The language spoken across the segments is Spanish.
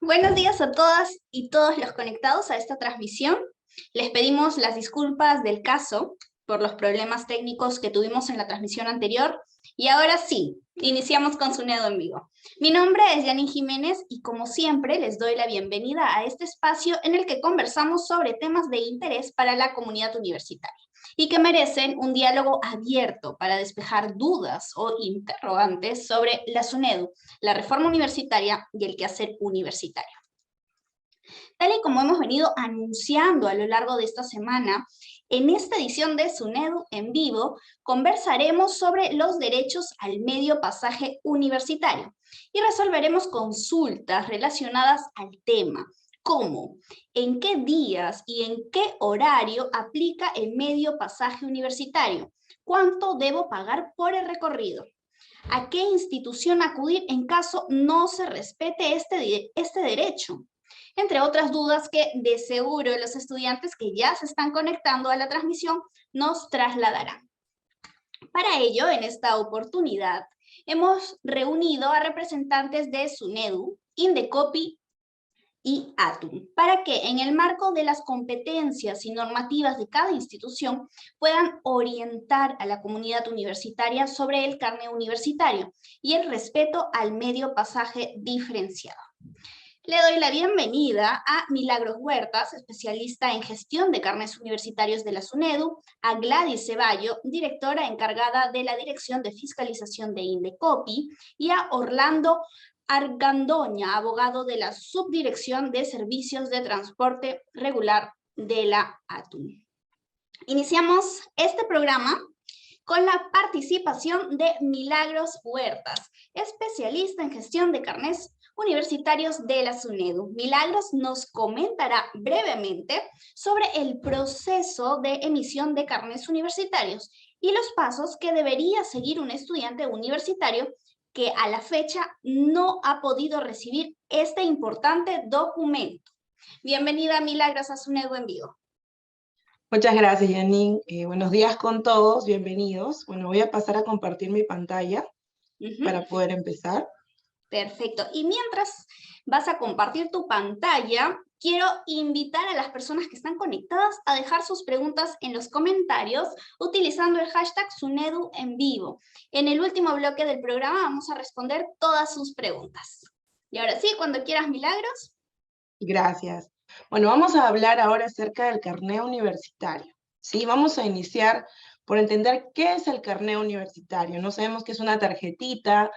Buenos días a todas y todos los conectados a esta transmisión. Les pedimos las disculpas del caso por los problemas técnicos que tuvimos en la transmisión anterior. Y ahora sí, iniciamos con SUNEDU en vivo. Mi nombre es Janine Jiménez y como siempre les doy la bienvenida a este espacio en el que conversamos sobre temas de interés para la comunidad universitaria y que merecen un diálogo abierto para despejar dudas o interrogantes sobre la SUNEDU, la reforma universitaria y el quehacer universitario. Tal y como hemos venido anunciando a lo largo de esta semana, en esta edición de SUNEDU en vivo conversaremos sobre los derechos al medio pasaje universitario y resolveremos consultas relacionadas al tema. ¿Cómo? ¿En qué días y en qué horario aplica el medio pasaje universitario? ¿Cuánto debo pagar por el recorrido? ¿A qué institución acudir en caso no se respete este derecho? Entre otras dudas que de seguro los estudiantes que ya se están conectando a la transmisión nos trasladarán. Para ello, en esta oportunidad, hemos reunido a representantes de SUNEDU, Indecopi y ATUM, para que en el marco de las competencias y normativas de cada institución puedan orientar a la comunidad universitaria sobre el carné universitario y el respeto al medio pasaje diferenciado. Le doy la bienvenida a Milagros Huertas, especialista en gestión de carnés universitarios de la SUNEDU, a Gladys Ceballo, directora encargada de la Dirección de Fiscalización de Indecopi, y a Orlando Argandoña, abogado de la Subdirección de Servicios de Transporte Regular de la ATUM. Iniciamos este programa con la participación de Milagros Huertas, especialista en gestión de carnés universitarios de la SUNEDU. Milagros nos comentará brevemente sobre el proceso de emisión de carnés universitarios y los pasos que debería seguir un estudiante universitario que a la fecha no ha podido recibir este importante documento. Bienvenida, Milagros, a SUNEDU en vivo. Muchas gracias, Janine. Buenos días con todos, bienvenidos. Bueno, voy a pasar a compartir mi pantalla para poder empezar. Perfecto. Y mientras vas a compartir tu pantalla, quiero invitar a las personas que están conectadas a dejar sus preguntas en los comentarios utilizando el hashtag SUNEDU en vivo. En el último bloque del programa vamos a responder todas sus preguntas. Y ahora sí, cuando quieras, Milagros. Gracias. Bueno, vamos a hablar ahora acerca del carné universitario. ¿Sí? Vamos a iniciar por entender qué es el carné universitario. No sabemos que es una tarjetita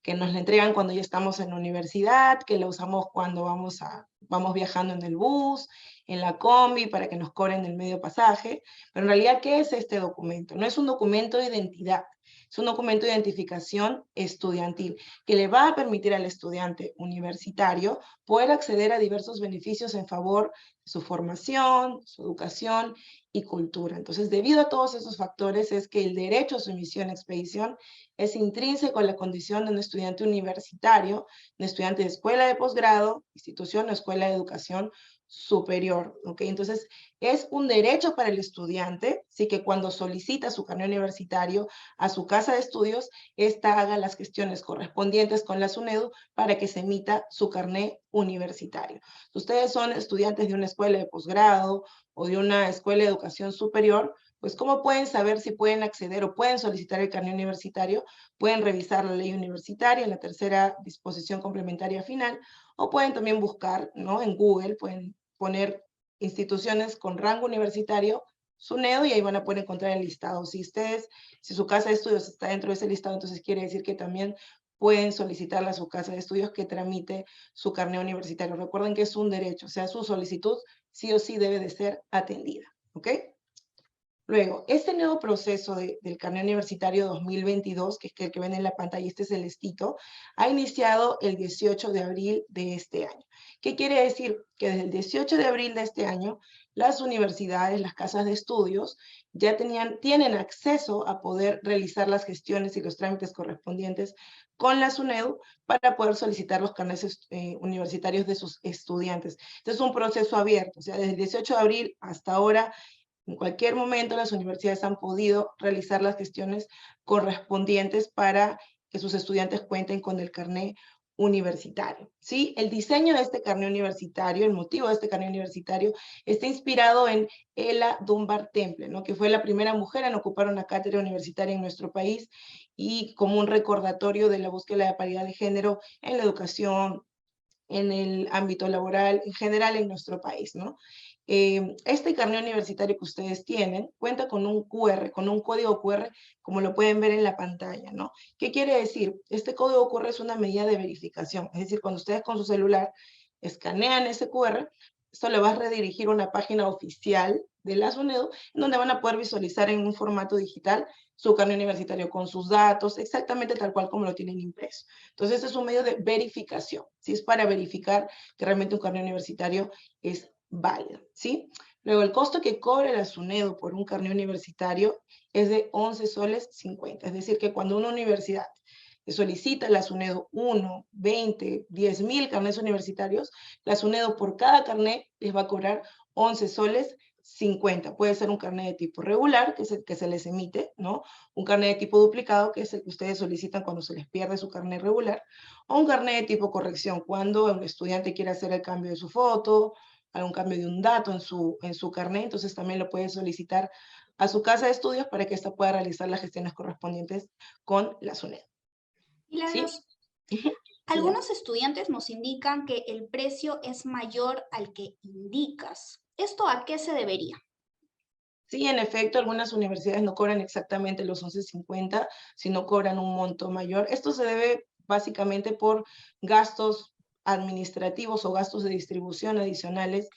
que nos la entregan cuando ya estamos en la universidad, que la usamos cuando vamos viajando en el bus, en la combi, para que nos cobren el medio pasaje. Pero en realidad, ¿qué es este documento? No es un documento de identidad, es un documento de identificación estudiantil que le va a permitir al estudiante universitario poder acceder a diversos beneficios en favor de su formación, su educación y cultura. Entonces, debido a todos esos factores, es que el derecho a su emisión y expedición es intrínseco a la condición de un estudiante universitario, un estudiante de escuela de posgrado, institución o escuela de educación superior, ¿ok? Entonces, es un derecho para el estudiante, sí, que cuando solicita su carné universitario a su casa de estudios, esta haga las gestiones correspondientes con la SUNEDU para que se emita su carné universitario. Ustedes son estudiantes de una escuela de posgrado o de una escuela de educación superior, pues ¿cómo pueden saber si pueden acceder o pueden solicitar el carné universitario? Pueden revisar la ley universitaria en la tercera disposición complementaria final, o pueden también buscar, ¿no? En Google, pueden poner instituciones con rango universitario, SUNEDU, y ahí van a poder encontrar el listado. Si su casa de estudios está dentro de ese listado, entonces quiere decir que también pueden solicitarle a su casa de estudios que tramite su carné universitario. Recuerden que es un derecho, o sea, su solicitud sí o sí debe de ser atendida, ¿ok? Luego, este nuevo proceso del carné universitario 2022, que es el que ven en la pantalla, este celestito, ha iniciado el 18 de abril de este año. ¿Qué quiere decir? Que desde el 18 de abril de este año, las universidades, las casas de estudios, ya tienen acceso a poder realizar las gestiones y los trámites correspondientes con la SUNEDU para poder solicitar los carnés universitarios de sus estudiantes. Este es un proceso abierto, o sea, desde el 18 de abril hasta ahora, En cualquier momento las universidades han podido realizar las gestiones correspondientes para que sus estudiantes cuenten con el carnet universitario, ¿sí? El diseño de este carnet universitario, el motivo de este carnet universitario, está inspirado en Ella Dunbar Temple, ¿no? Que fue la primera mujer en ocupar una cátedra universitaria en nuestro país y como un recordatorio de la búsqueda de paridad de género en la educación, en el ámbito laboral, en general en nuestro país, ¿no? Este carnet universitario que ustedes tienen cuenta con un QR, con un código QR, como lo pueden ver en la pantalla, ¿no? ¿Qué quiere decir? Este código QR es una medida de verificación, es decir, cuando ustedes con su celular escanean ese QR, esto le va a redirigir a una página oficial de la SUNEDU, en donde van a poder visualizar en un formato digital su carnet universitario con sus datos, exactamente tal cual como lo tienen impreso. Entonces, este es un medio de verificación, ¿sí? Es para verificar que realmente un carnet universitario es válido, ¿sí? Luego, el costo que cobra la SUNEDU por un carnet universitario es de 11 soles 50. Es decir, que cuando una universidad solicita la SUNEDU 1, 20, 10.000 carnets universitarios, la SUNEDU por cada carnet les va a cobrar 11 soles 50. Puede ser un carnet de tipo regular, que es el que se les emite, ¿no? Un carnet de tipo duplicado, que es el que ustedes solicitan cuando se les pierde su carnet regular, o un carnet de tipo corrección, cuando un estudiante quiere hacer el cambio de su foto, algún cambio de un dato en su carnet, entonces también lo puede solicitar a su casa de estudios para que ésta pueda realizar las gestiones correspondientes con la SUNEDU. ¿Sí? Milagros, Dígame. algunos estudiantes nos indican que el precio es mayor al que indicas. ¿Esto a qué se debería? Sí, en efecto, algunas universidades no cobran exactamente los 11.50, sino cobran un monto mayor. Esto se debe básicamente por gastos administrativos o gastos de distribución adicionales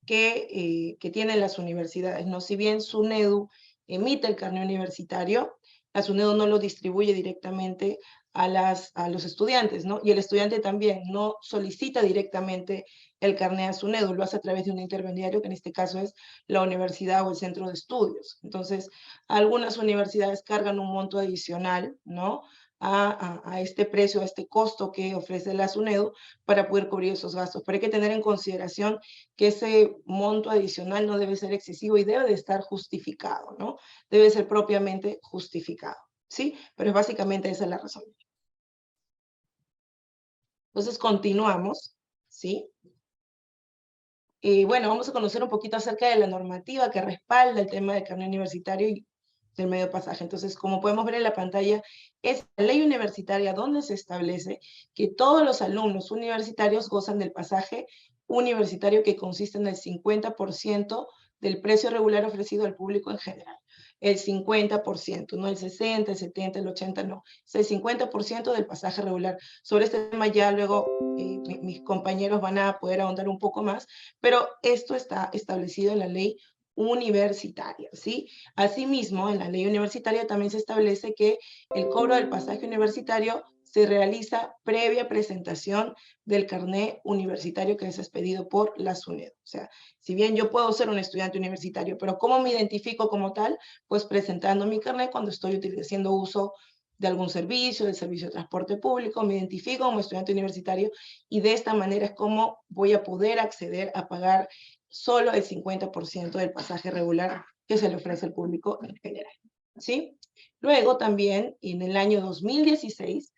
que tienen las universidades, ¿no? Si bien SUNEDU emite el carnet universitario, la SUNEDU no lo distribuye directamente a los estudiantes, ¿no? Y el estudiante también no solicita directamente el carnet a SUNEDU, lo hace a través de un intermediario, que en este caso es la universidad o el centro de estudios. Entonces, algunas universidades cargan un monto adicional, ¿no? A este precio, a este costo que ofrece la SUNEDU para poder cubrir esos gastos. Pero hay que tener en consideración que ese monto adicional no debe ser excesivo y debe de estar justificado, ¿no? Debe ser propiamente justificado, ¿sí? Pero básicamente esa es la razón. Entonces, continuamos, ¿sí? Bueno, vamos a conocer un poquito acerca de la normativa que respalda el tema del carnet universitario y del medio de pasaje. Entonces, como podemos ver en la pantalla, es la ley universitaria donde se establece que todos los alumnos universitarios gozan del pasaje universitario que consiste en el 50% del precio regular ofrecido al público en general. El 50%, no el 60, el 70, el 80, no. Es el 50% del pasaje regular. Sobre este tema ya luego mis compañeros van a poder ahondar un poco más, pero esto está establecido en la ley universitaria, ¿sí? Asimismo, en la ley universitaria también se establece que el cobro del pasaje universitario se realiza previa presentación del carnet universitario que es expedido por la SUNEDU. O sea, si bien yo puedo ser un estudiante universitario, pero ¿cómo me identifico como tal? Pues presentando mi carnet cuando estoy haciendo uso de algún servicio, del servicio de transporte público, me identifico como estudiante universitario y de esta manera es como voy a poder acceder a pagar solo el 50% del pasaje regular que se le ofrece al público en general, ¿sí? Luego también, en el año 2016,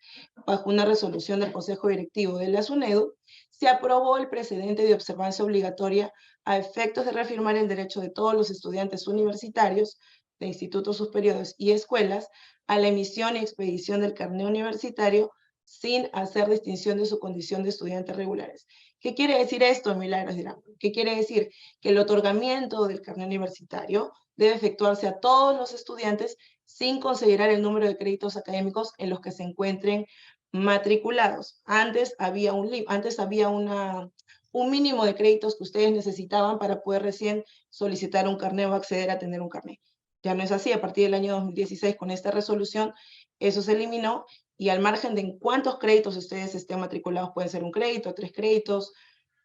bajo una resolución del Consejo Directivo de la SUNEDU, se aprobó el precedente de observancia obligatoria a efectos de reafirmar el derecho de todos los estudiantes universitarios de institutos superiores y escuelas a la emisión y expedición del carnet universitario sin hacer distinción de su condición de estudiantes regulares. ¿Qué quiere decir esto, Milagros? Dirán? ¿Qué quiere decir? Que el otorgamiento del carnet universitario debe efectuarse a todos los estudiantes sin considerar el número de créditos académicos en los que se encuentren matriculados. Antes había un mínimo de créditos que ustedes necesitaban para poder recién solicitar un carnet o acceder a tener un carnet. Ya no es así, a partir del año 2016 con esta resolución eso se eliminó y al margen de en cuántos créditos ustedes estén matriculados, puede ser un crédito, 3 créditos,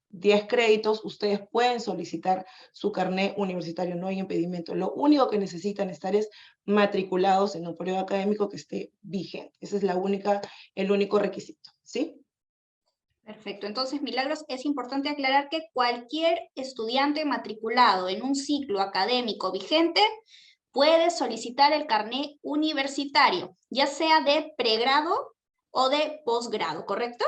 10 créditos, ustedes pueden solicitar su carnet universitario, no hay impedimento. Lo único que necesitan estar es matriculados en un periodo académico que esté vigente. Ese es el único requisito, ¿sí? Perfecto. Entonces, Milagros, es importante aclarar que cualquier estudiante matriculado en un ciclo académico vigente puede solicitar el carné universitario, ya sea de pregrado o de posgrado, ¿correcto?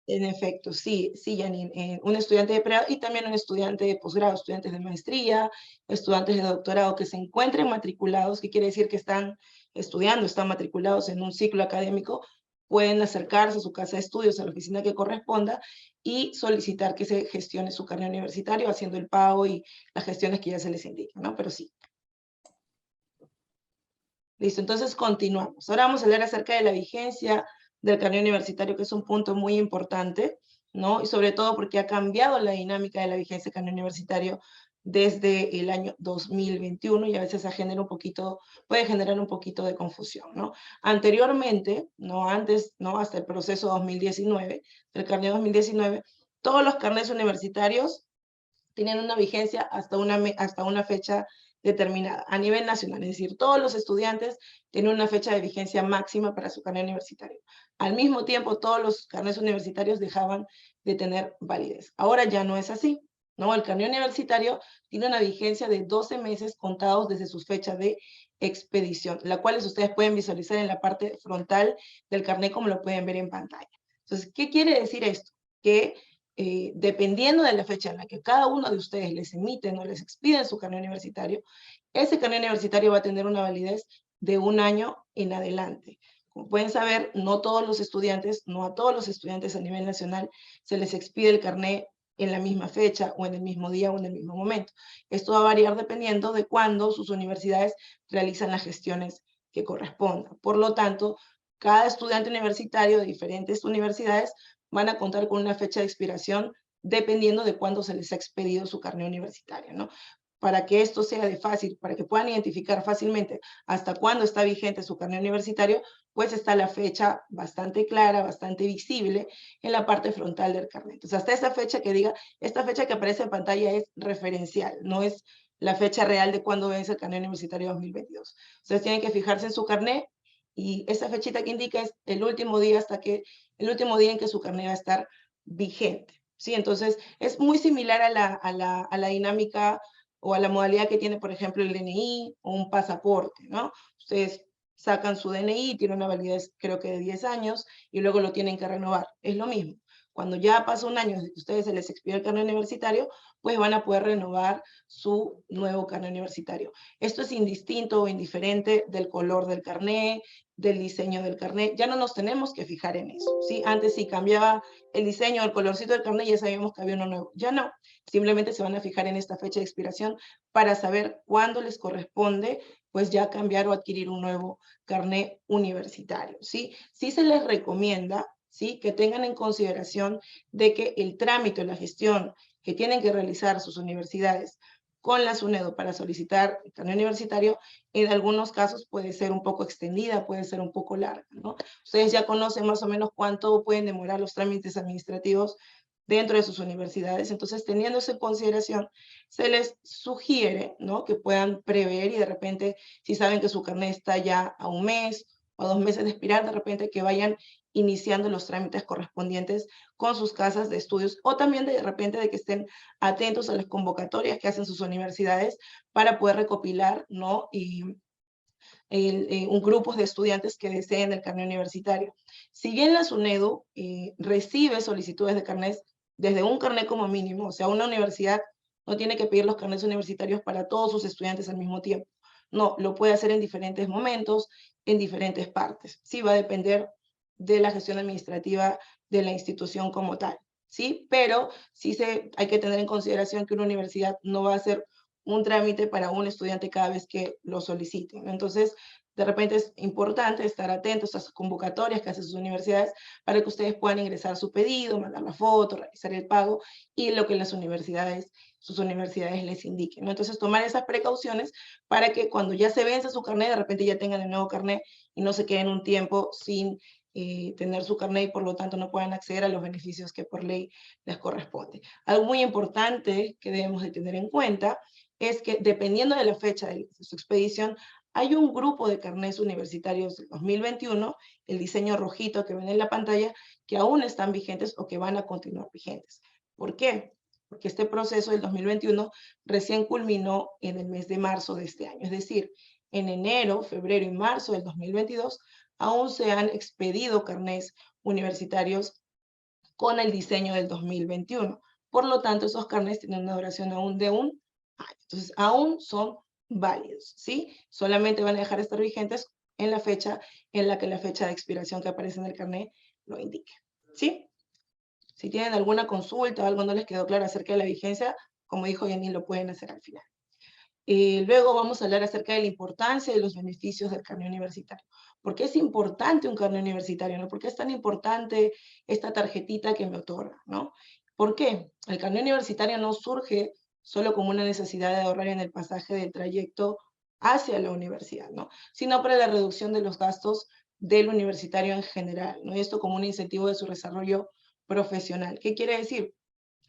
En efecto, sí, sí, Janine. Un estudiante de pregrado y también un estudiante de posgrado, estudiantes de maestría, estudiantes de doctorado que se encuentren matriculados, que quiere decir que están estudiando, están matriculados en un ciclo académico, pueden acercarse a su casa de estudios, a la oficina que corresponda, y solicitar que se gestione su carnet universitario, haciendo el pago y las gestiones que ya se les indican, ¿no? Pero sí. Listo, entonces continuamos. Ahora vamos a hablar acerca de la vigencia del carnet universitario, que es un punto muy importante, ¿no? Y sobre todo porque ha cambiado la dinámica de la vigencia del carnet universitario desde el año 2021 y a veces puede generar un poquito de confusión, ¿no? Anteriormente, no antes, no hasta el proceso 2019, del carnet 2019, todos los carnets universitarios tienen una vigencia hasta una fecha determinada a nivel nacional, es decir, todos los estudiantes tienen una fecha de vigencia máxima para su carnet universitario. Al mismo tiempo, todos los carnets universitarios dejaban de tener validez. Ahora ya no es así, ¿no? El carnet universitario tiene una vigencia de 12 meses contados desde su fecha de expedición, la cual ustedes pueden visualizar en la parte frontal del carnet como lo pueden ver en pantalla. Entonces, ¿qué quiere decir esto? Que dependiendo de la fecha en la que cada uno de ustedes les emiten o les expiden su carnet universitario, ese carnet universitario va a tener una validez de 1 año en adelante. Como pueden saber, no a todos los estudiantes a nivel nacional se les expide el carnet en la misma fecha o en el mismo día o en el mismo momento. Esto va a variar dependiendo de cuándo sus universidades realizan las gestiones que correspondan. Por lo tanto, cada estudiante universitario de diferentes universidades van a contar con una fecha de expiración dependiendo de cuándo se les ha expedido su carnet universitario, ¿no? Para que esto sea para que puedan identificar fácilmente hasta cuándo está vigente su carnet universitario, pues está la fecha bastante clara, bastante visible en la parte frontal del carnet. Entonces, hasta esa fecha esta fecha que aparece en pantalla es referencial, no es la fecha real de cuándo vence el carnet universitario 2022. Ustedes tienen que fijarse en su carnet y esa fechita que indica es el último día en que su carnet va a estar vigente. ¿Sí? Entonces, es muy similar a la dinámica o a la modalidad que tiene, por ejemplo, el DNI o un pasaporte, ¿no? Ustedes sacan su DNI, tiene una validez creo que de 10 años y luego lo tienen que renovar. Es lo mismo. Cuando ya pasa 1 año desde que ustedes se les expide el carnet universitario, pues van a poder renovar su nuevo carnet universitario. Esto es indistinto o indiferente del color del carnet, del diseño del carnet. Ya no nos tenemos que fijar en eso, ¿sí? Antes sí cambiaba el diseño, el colorcito del carnet, ya sabíamos que había uno nuevo. Ya no. Simplemente se van a fijar en esta fecha de expiración para saber cuándo les corresponde pues ya cambiar o adquirir un nuevo carnet universitario, ¿sí? Sí se les recomienda, ¿sí? Que tengan en consideración de que el trámite, la gestión que tienen que realizar sus universidades con la SUNEDU para solicitar el carnet universitario, en algunos casos puede ser un poco extendida, puede ser un poco larga, ¿no? Ustedes ya conocen más o menos cuánto pueden demorar los trámites administrativos dentro de sus universidades. Entonces, teniendo eso en consideración, se les sugiere, ¿no? Que puedan prever y de repente, si saben que su carnet está ya a 1 mes o a 2 meses de expirar, de repente que vayan iniciando los trámites correspondientes con sus casas de estudios o también de repente de que estén atentos a las convocatorias que hacen sus universidades para poder recopilar, ¿no? Y un grupo de estudiantes que deseen el carnet universitario. Si bien la SUNEDU recibe solicitudes de carnets desde un carnet como mínimo, o sea, una universidad no tiene que pedir los carnets universitarios para todos sus estudiantes al mismo tiempo. No, lo puede hacer en diferentes momentos, en diferentes partes. Sí, va a depender de la gestión administrativa de la institución como tal. ¿Sí? Pero hay que tener en consideración que una universidad no va a hacer un trámite para un estudiante cada vez que lo soliciten. Entonces, de repente es importante estar atentos a sus convocatorias que hacen sus universidades para que ustedes puedan ingresar su pedido, mandar la foto, realizar el pago y lo que sus universidades les indiquen, ¿no? Entonces, tomar esas precauciones para que cuando ya se vence su carnet, de repente ya tengan el nuevo carnet y no se queden un tiempo sin tener su carnet y por lo tanto no puedan acceder a los beneficios que por ley les corresponde. Algo muy importante que debemos de tener en cuenta es que dependiendo de la fecha de su expedición, hay un grupo de carnets universitarios del 2021, el diseño rojito que ven en la pantalla, que aún están vigentes o que van a continuar vigentes. ¿Por qué? Porque este proceso del 2021 recién culminó en el mes de marzo de este año. Es decir, en enero, febrero y marzo del 2022 aún se han expedido carnés universitarios con el diseño del 2021. Por lo tanto, esos carnés tienen una duración aún de un año. Entonces, aún son válidos, ¿sí? Solamente van a dejar de estar vigentes en la fecha en la que la fecha de expiración que aparece en el carnet lo indique, ¿sí? Si tienen alguna consulta o algo no les quedó claro acerca de la vigencia, como dijo Jenny, lo pueden hacer al final. Luego vamos a hablar acerca de la importancia y los beneficios del carnet universitario. ¿Por qué es importante un carnet universitario? ¿No? ¿Por qué es tan importante esta tarjetita que me otorga? ¿No? ¿Por qué? El carnet universitario no surge solo como una necesidad de ahorrar en el pasaje del trayecto hacia la universidad, ¿no? Sino para la reducción de los gastos del universitario en general, ¿no? Y esto como un incentivo de su desarrollo profesional. ¿Qué quiere decir?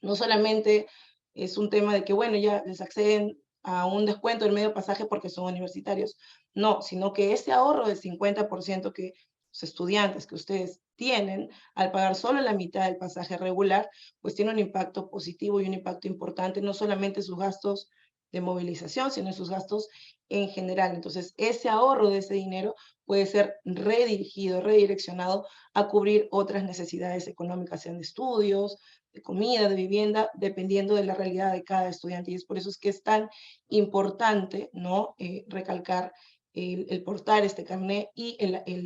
No solamente es un tema de que, bueno, ya les acceden a un descuento del medio pasaje porque son universitarios. No, sino que ese ahorro del 50% que los estudiantes que ustedes tienen al pagar solo la mitad del pasaje regular, pues tiene un impacto positivo y un impacto importante, no solamente en sus gastos de movilización, sino en sus gastos en general. Entonces, ese ahorro de ese dinero puede ser redirigido, redireccionado a cubrir otras necesidades económicas, sean de estudios, de comida, de vivienda, dependiendo de la realidad de cada estudiante. Y es por eso es que es tan importante, ¿no? Recalcar el portar este carnet y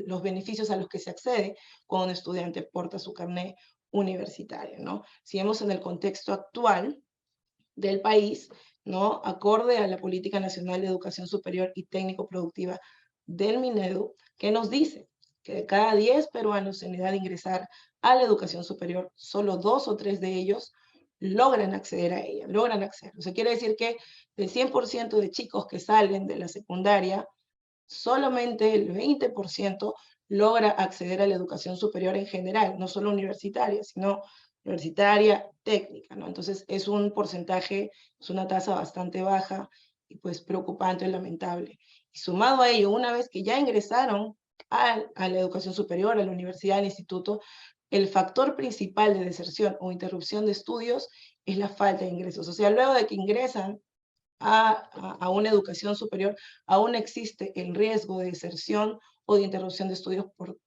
los beneficios a los que se accede cuando un estudiante porta su carnet universitario, ¿no? Si vemos en el contexto actual del país, ¿no? Acorde a la Política Nacional de Educación Superior y Técnico-Productiva del Minedu, que nos dice que de cada 10 peruanos en edad de ingresar a la educación superior, solo 2 o 3 de ellos logran acceder a ella, logran acceder. O sea, quiere decir que del 100% de chicos que salen de la secundaria, solamente el 20% logra acceder a la educación superior en general, no solo universitaria, sino universitaria, técnica, ¿no? Entonces es un porcentaje, es una tasa bastante baja y pues preocupante y lamentable. Y sumado a ello, una vez que ya ingresaron a la educación superior, a la universidad, al instituto, el factor principal de deserción o interrupción de estudios es la falta de ingresos. O sea, luego de que ingresan a una educación superior, aún existe el riesgo de deserción o de interrupción de estudios por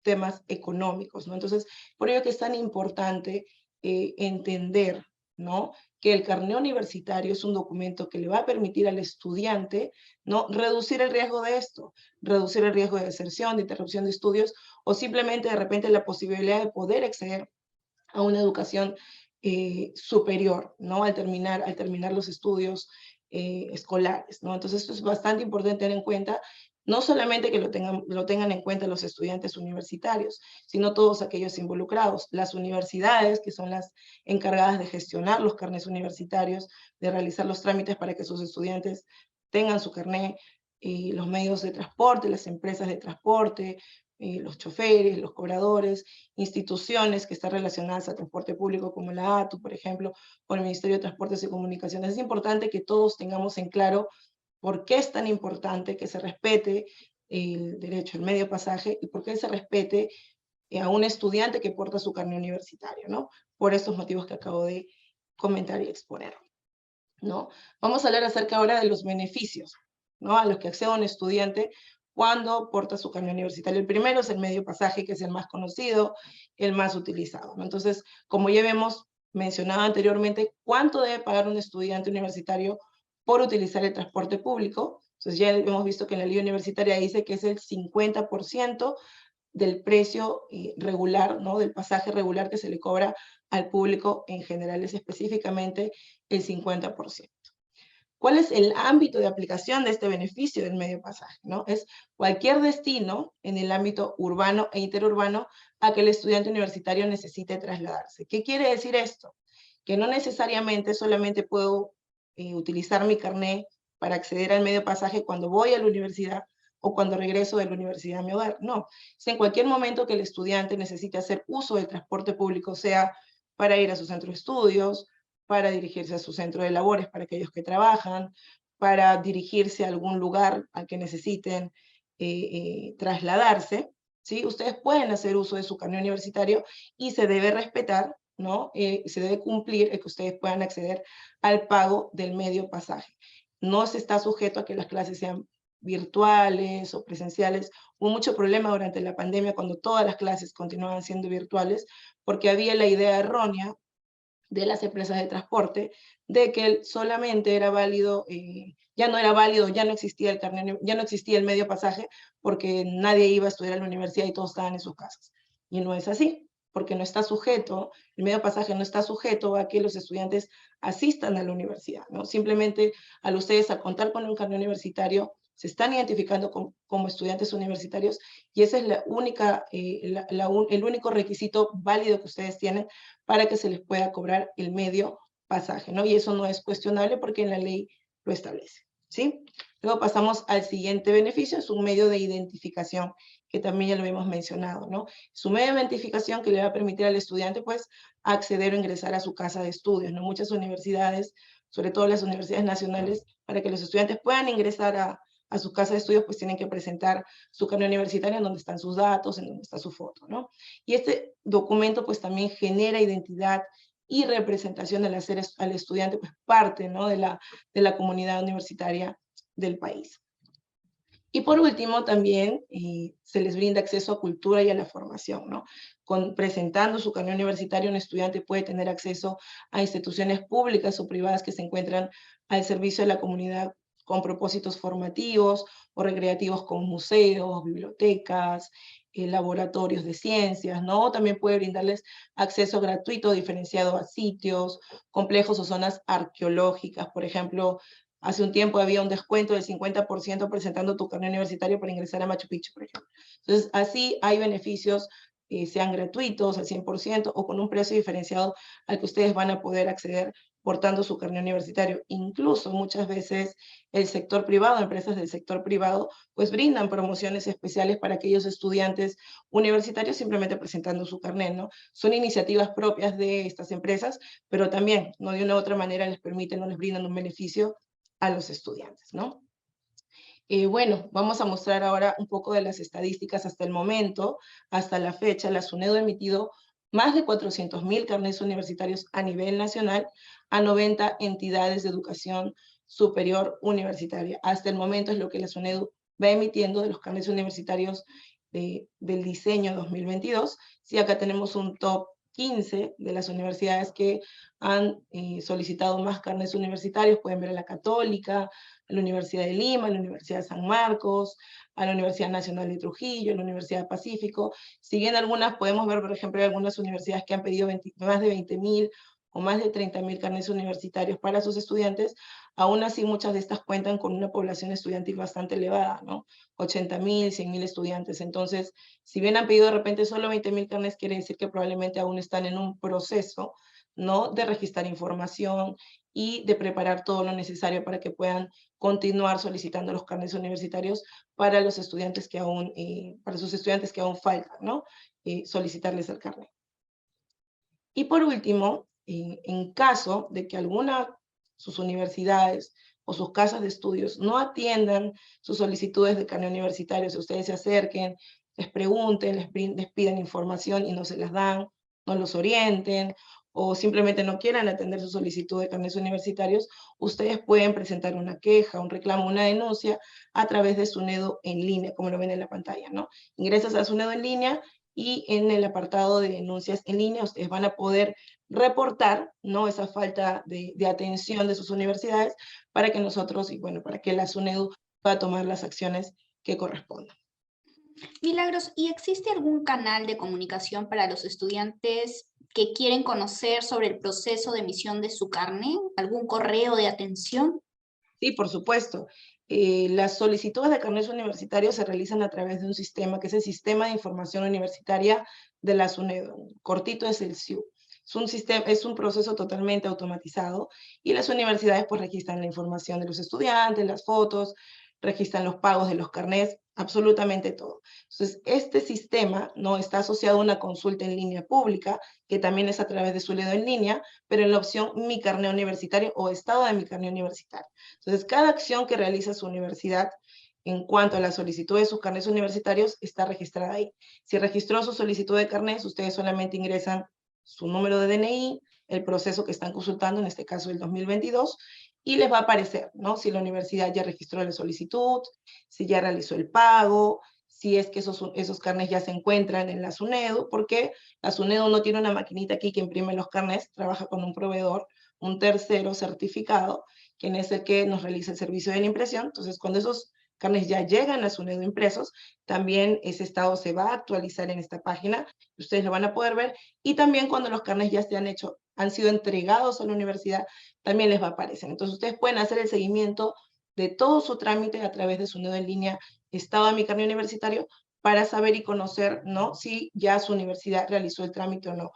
temas económicos, ¿no? Entonces, por ello que es tan importante entender, ¿no? Que el carnet universitario es un documento que le va a permitir al estudiante, ¿no? Reducir el riesgo de esto, reducir el riesgo de deserción, de interrupción de estudios, o simplemente de repente la posibilidad de poder acceder a una educación superior, ¿no? Al terminar los estudios escolares, ¿no? Entonces esto es bastante importante tener en cuenta, no solamente que lo tengan en cuenta los estudiantes universitarios, sino todos aquellos involucrados, las universidades, que son las encargadas de gestionar los carnets universitarios, de realizar los trámites para que sus estudiantes tengan su carnet, los medios de transporte, las empresas de transporte, los choferes, los cobradores, instituciones que están relacionadas al transporte público como la ATU, por ejemplo, o el Ministerio de Transportes y Comunicaciones. Es importante que todos tengamos en claro por qué es tan importante que se respete el derecho al medio pasaje y por qué se respete a un estudiante que porta su carnet universitario, ¿no? Por estos motivos que acabo de comentar y exponer, ¿no? Vamos a hablar acerca ahora de los beneficios, ¿no? A los que accede un estudiante cuando porta su carnet universitario. El primero es el medio pasaje, que es el más conocido, el más utilizado, ¿no? Entonces, como ya hemos mencionado anteriormente, ¿cuánto debe pagar un estudiante universitario por utilizar el transporte público? Entonces ya hemos visto que en la ley universitaria dice que es el 50% del precio regular, ¿no? Del pasaje regular que se le cobra al público en general, es específicamente el 50%. ¿Cuál es el ámbito de aplicación de este beneficio del medio pasaje? ¿No? Es cualquier destino en el ámbito urbano e interurbano a que el estudiante universitario necesite trasladarse. ¿Qué quiere decir esto? Que no necesariamente solamente puedo utilizar mi carnet para acceder al medio pasaje cuando voy a la universidad o cuando regreso de la universidad a mi hogar. No, es en cualquier momento que el estudiante necesite hacer uso del transporte público, sea para ir a su centro de estudios, para dirigirse a su centro de labores para aquellos que trabajan, para dirigirse a algún lugar al que necesiten trasladarse, ¿sí? Ustedes pueden hacer uso de su carnet universitario y se debe respetar, ¿no? Se debe cumplir el que ustedes puedan acceder al pago del medio pasaje. No se está sujeto a que las clases sean virtuales o presenciales. Hubo mucho problema durante la pandemia cuando todas las clases continuaban siendo virtuales, porque había la idea errónea de las empresas de transporte, de que solamente era válido, ya no era válido, ya no existía el carnet, ya no existía el medio pasaje, porque nadie iba a estudiar a la universidad y todos estaban en sus casas. Y no es así, porque no está sujeto, el medio pasaje no está sujeto a que los estudiantes asistan a la universidad, ¿no? Simplemente al ustedes a contar con un carnet universitario, se están identificando como estudiantes universitarios y ese es la única, el único requisito válido que ustedes tienen para que se les pueda cobrar el medio pasaje, ¿no? Y eso no es cuestionable porque en la ley lo establece, ¿sí? Luego pasamos al siguiente beneficio, es un medio de identificación, que también ya lo hemos mencionado, ¿no? Es un medio de identificación que le va a permitir al estudiante, pues, acceder o ingresar a su casa de estudios, ¿no? Muchas universidades, sobre todo las universidades nacionales, para que los estudiantes puedan ingresar a su casa de estudios, pues tienen que presentar su carnet universitario en donde están sus datos, en donde está su foto, ¿no? Y este documento pues también genera identidad y representación al estudiante, pues parte, ¿no? de la comunidad universitaria del país. Y por último, también se les brinda acceso a cultura y a la formación, ¿no? Presentando su carnet universitario, un estudiante puede tener acceso a instituciones públicas o privadas que se encuentran al servicio de la comunidad con propósitos formativos o recreativos como museos, bibliotecas, laboratorios de ciencias, ¿no? También puede brindarles acceso gratuito diferenciado a sitios, complejos o zonas arqueológicas, por ejemplo. Hace un tiempo había un descuento del 50% presentando tu carnet universitario para ingresar a Machu Picchu, por ejemplo. Entonces, así hay beneficios, sean gratuitos al 100% o con un precio diferenciado al que ustedes van a poder acceder portando su carnet universitario. Incluso muchas veces el sector privado, empresas del sector privado, pues brindan promociones especiales para aquellos estudiantes universitarios simplemente presentando su carnet, ¿no? Son iniciativas propias de estas empresas, pero también, no de una u otra manera les permiten o les brindan un beneficio a los estudiantes, ¿no? Bueno, vamos a mostrar ahora un poco de las estadísticas hasta el momento. Hasta la fecha, la SUNEDU ha emitido más de 400.000 carnets universitarios a nivel nacional a 90 entidades de educación superior universitaria. Hasta el momento es lo que la SUNEDU va emitiendo de los carnets universitarios del diseño 2022. Sí, acá tenemos un top 15 de las universidades que han solicitado más carnets universitarios. Pueden ver a la Católica, a la Universidad de Lima, a la Universidad de San Marcos, a la Universidad Nacional de Trujillo, a la Universidad Pacífico. Si bien algunas, podemos ver, por ejemplo, algunas universidades que han pedido más de 20.000 o más de 30.000 carnets universitarios para sus estudiantes, aún así muchas de estas cuentan con una población estudiantil bastante elevada, ¿no? 80.000, 100.000 estudiantes. Entonces, si bien han pedido de repente solo 20.000 carnets, quiere decir que probablemente aún están en un proceso, ¿no? De registrar información y de preparar todo lo necesario para que puedan continuar solicitando los carnets universitarios para los estudiantes que aún, para sus estudiantes que aún faltan, ¿no? Solicitarles el carnet. Y por último, en caso de que sus universidades o sus casas de estudios no atiendan sus solicitudes de carnet universitario, si ustedes se acerquen, les pregunten, les piden información y no se las dan, no los orienten, o simplemente no quieran atender su solicitud de carnets universitarios, ustedes pueden presentar una queja, un reclamo, una denuncia a través de SUNEDU en línea, como lo ven en la pantalla, ¿no? Ingresas a SUNEDU en línea y en el apartado de denuncias en línea ustedes van a poder reportar, ¿no? Esa falta de atención de sus universidades para que nosotros, y bueno, para que la SUNEDU pueda tomar las acciones que correspondan. Milagros, ¿y existe algún canal de comunicación para los estudiantes que quieren conocer sobre el proceso de emisión de su carnet? ¿Algún correo de atención? Sí, por supuesto. Las solicitudes de carnets universitarios se realizan a través de un sistema, que es el Sistema de Información Universitaria de la SUNEDU. Cortito es el SIU. Es un proceso totalmente automatizado y las universidades pues registran la información de los estudiantes, las fotos, registran los pagos de los carnets, absolutamente todo. Entonces, este sistema no está asociado a una consulta en línea pública, que también es a través de SUNEDU en línea, pero en la opción Mi Carnet Universitario o Estado de Mi Carnet Universitario. Entonces, cada acción que realiza su universidad en cuanto a la solicitud de sus carnets universitarios está registrada ahí. Si registró su solicitud de carnets, ustedes solamente ingresan su número de DNI, el proceso que están consultando, en este caso el 2022, y les va a aparecer, ¿no? Si la universidad ya registró la solicitud, si ya realizó el pago, si es que esos carnets ya se encuentran en la SUNEDU, porque la SUNEDU no tiene una maquinita aquí que imprime los carnets, trabaja con un proveedor, un tercero certificado, quien es el que nos realiza el servicio de la impresión. Entonces, cuando esos carnets ya llegan a SUNEDU impresos, también ese estado se va a actualizar en esta página, ustedes lo van a poder ver, y también cuando los carnets ya se han sido entregados a la universidad, también les va a aparecer. Entonces, ustedes pueden hacer el seguimiento de todo su trámite a través de SUNEDU en línea, Estado de mi carnet universitario, para saber y conocer, ¿no?, si ya su universidad realizó el trámite o no.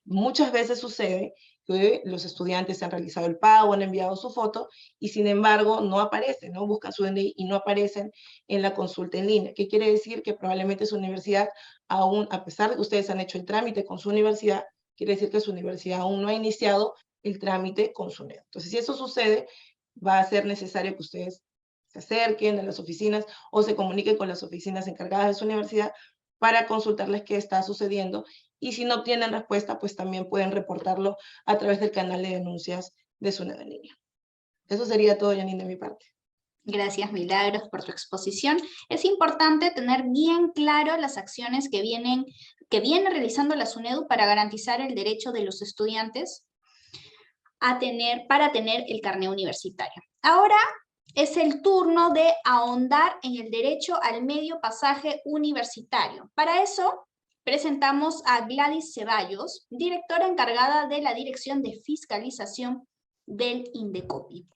Muchas veces sucede que los estudiantes han realizado el pago, han enviado su foto, y sin embargo no aparecen, ¿no? Buscan su DNI y no aparecen en la consulta en línea. ¿Qué quiere decir? Que probablemente su universidad, aún, a pesar de que ustedes han hecho el trámite con su universidad, quiere decir que su universidad aún no ha iniciado el trámite con SUNEDU. Entonces, si eso sucede, va a ser necesario que ustedes se acerquen a las oficinas o se comuniquen con las oficinas encargadas de su universidad para consultarles qué está sucediendo, y si no obtienen respuesta, pues también pueden reportarlo a través del canal de denuncias de SUNEDU en línea. Eso sería todo, Janine, de mi parte. Gracias, Milagros, por tu exposición. Es importante tener bien claro las acciones que viene realizando la SUNEDU para garantizar el derecho de los estudiantes para tener el carnet universitario. Ahora es el turno de ahondar en el derecho al medio pasaje universitario. Para eso, presentamos a Gladys Ceballos, directora encargada de la Dirección de Fiscalización del Indecopi.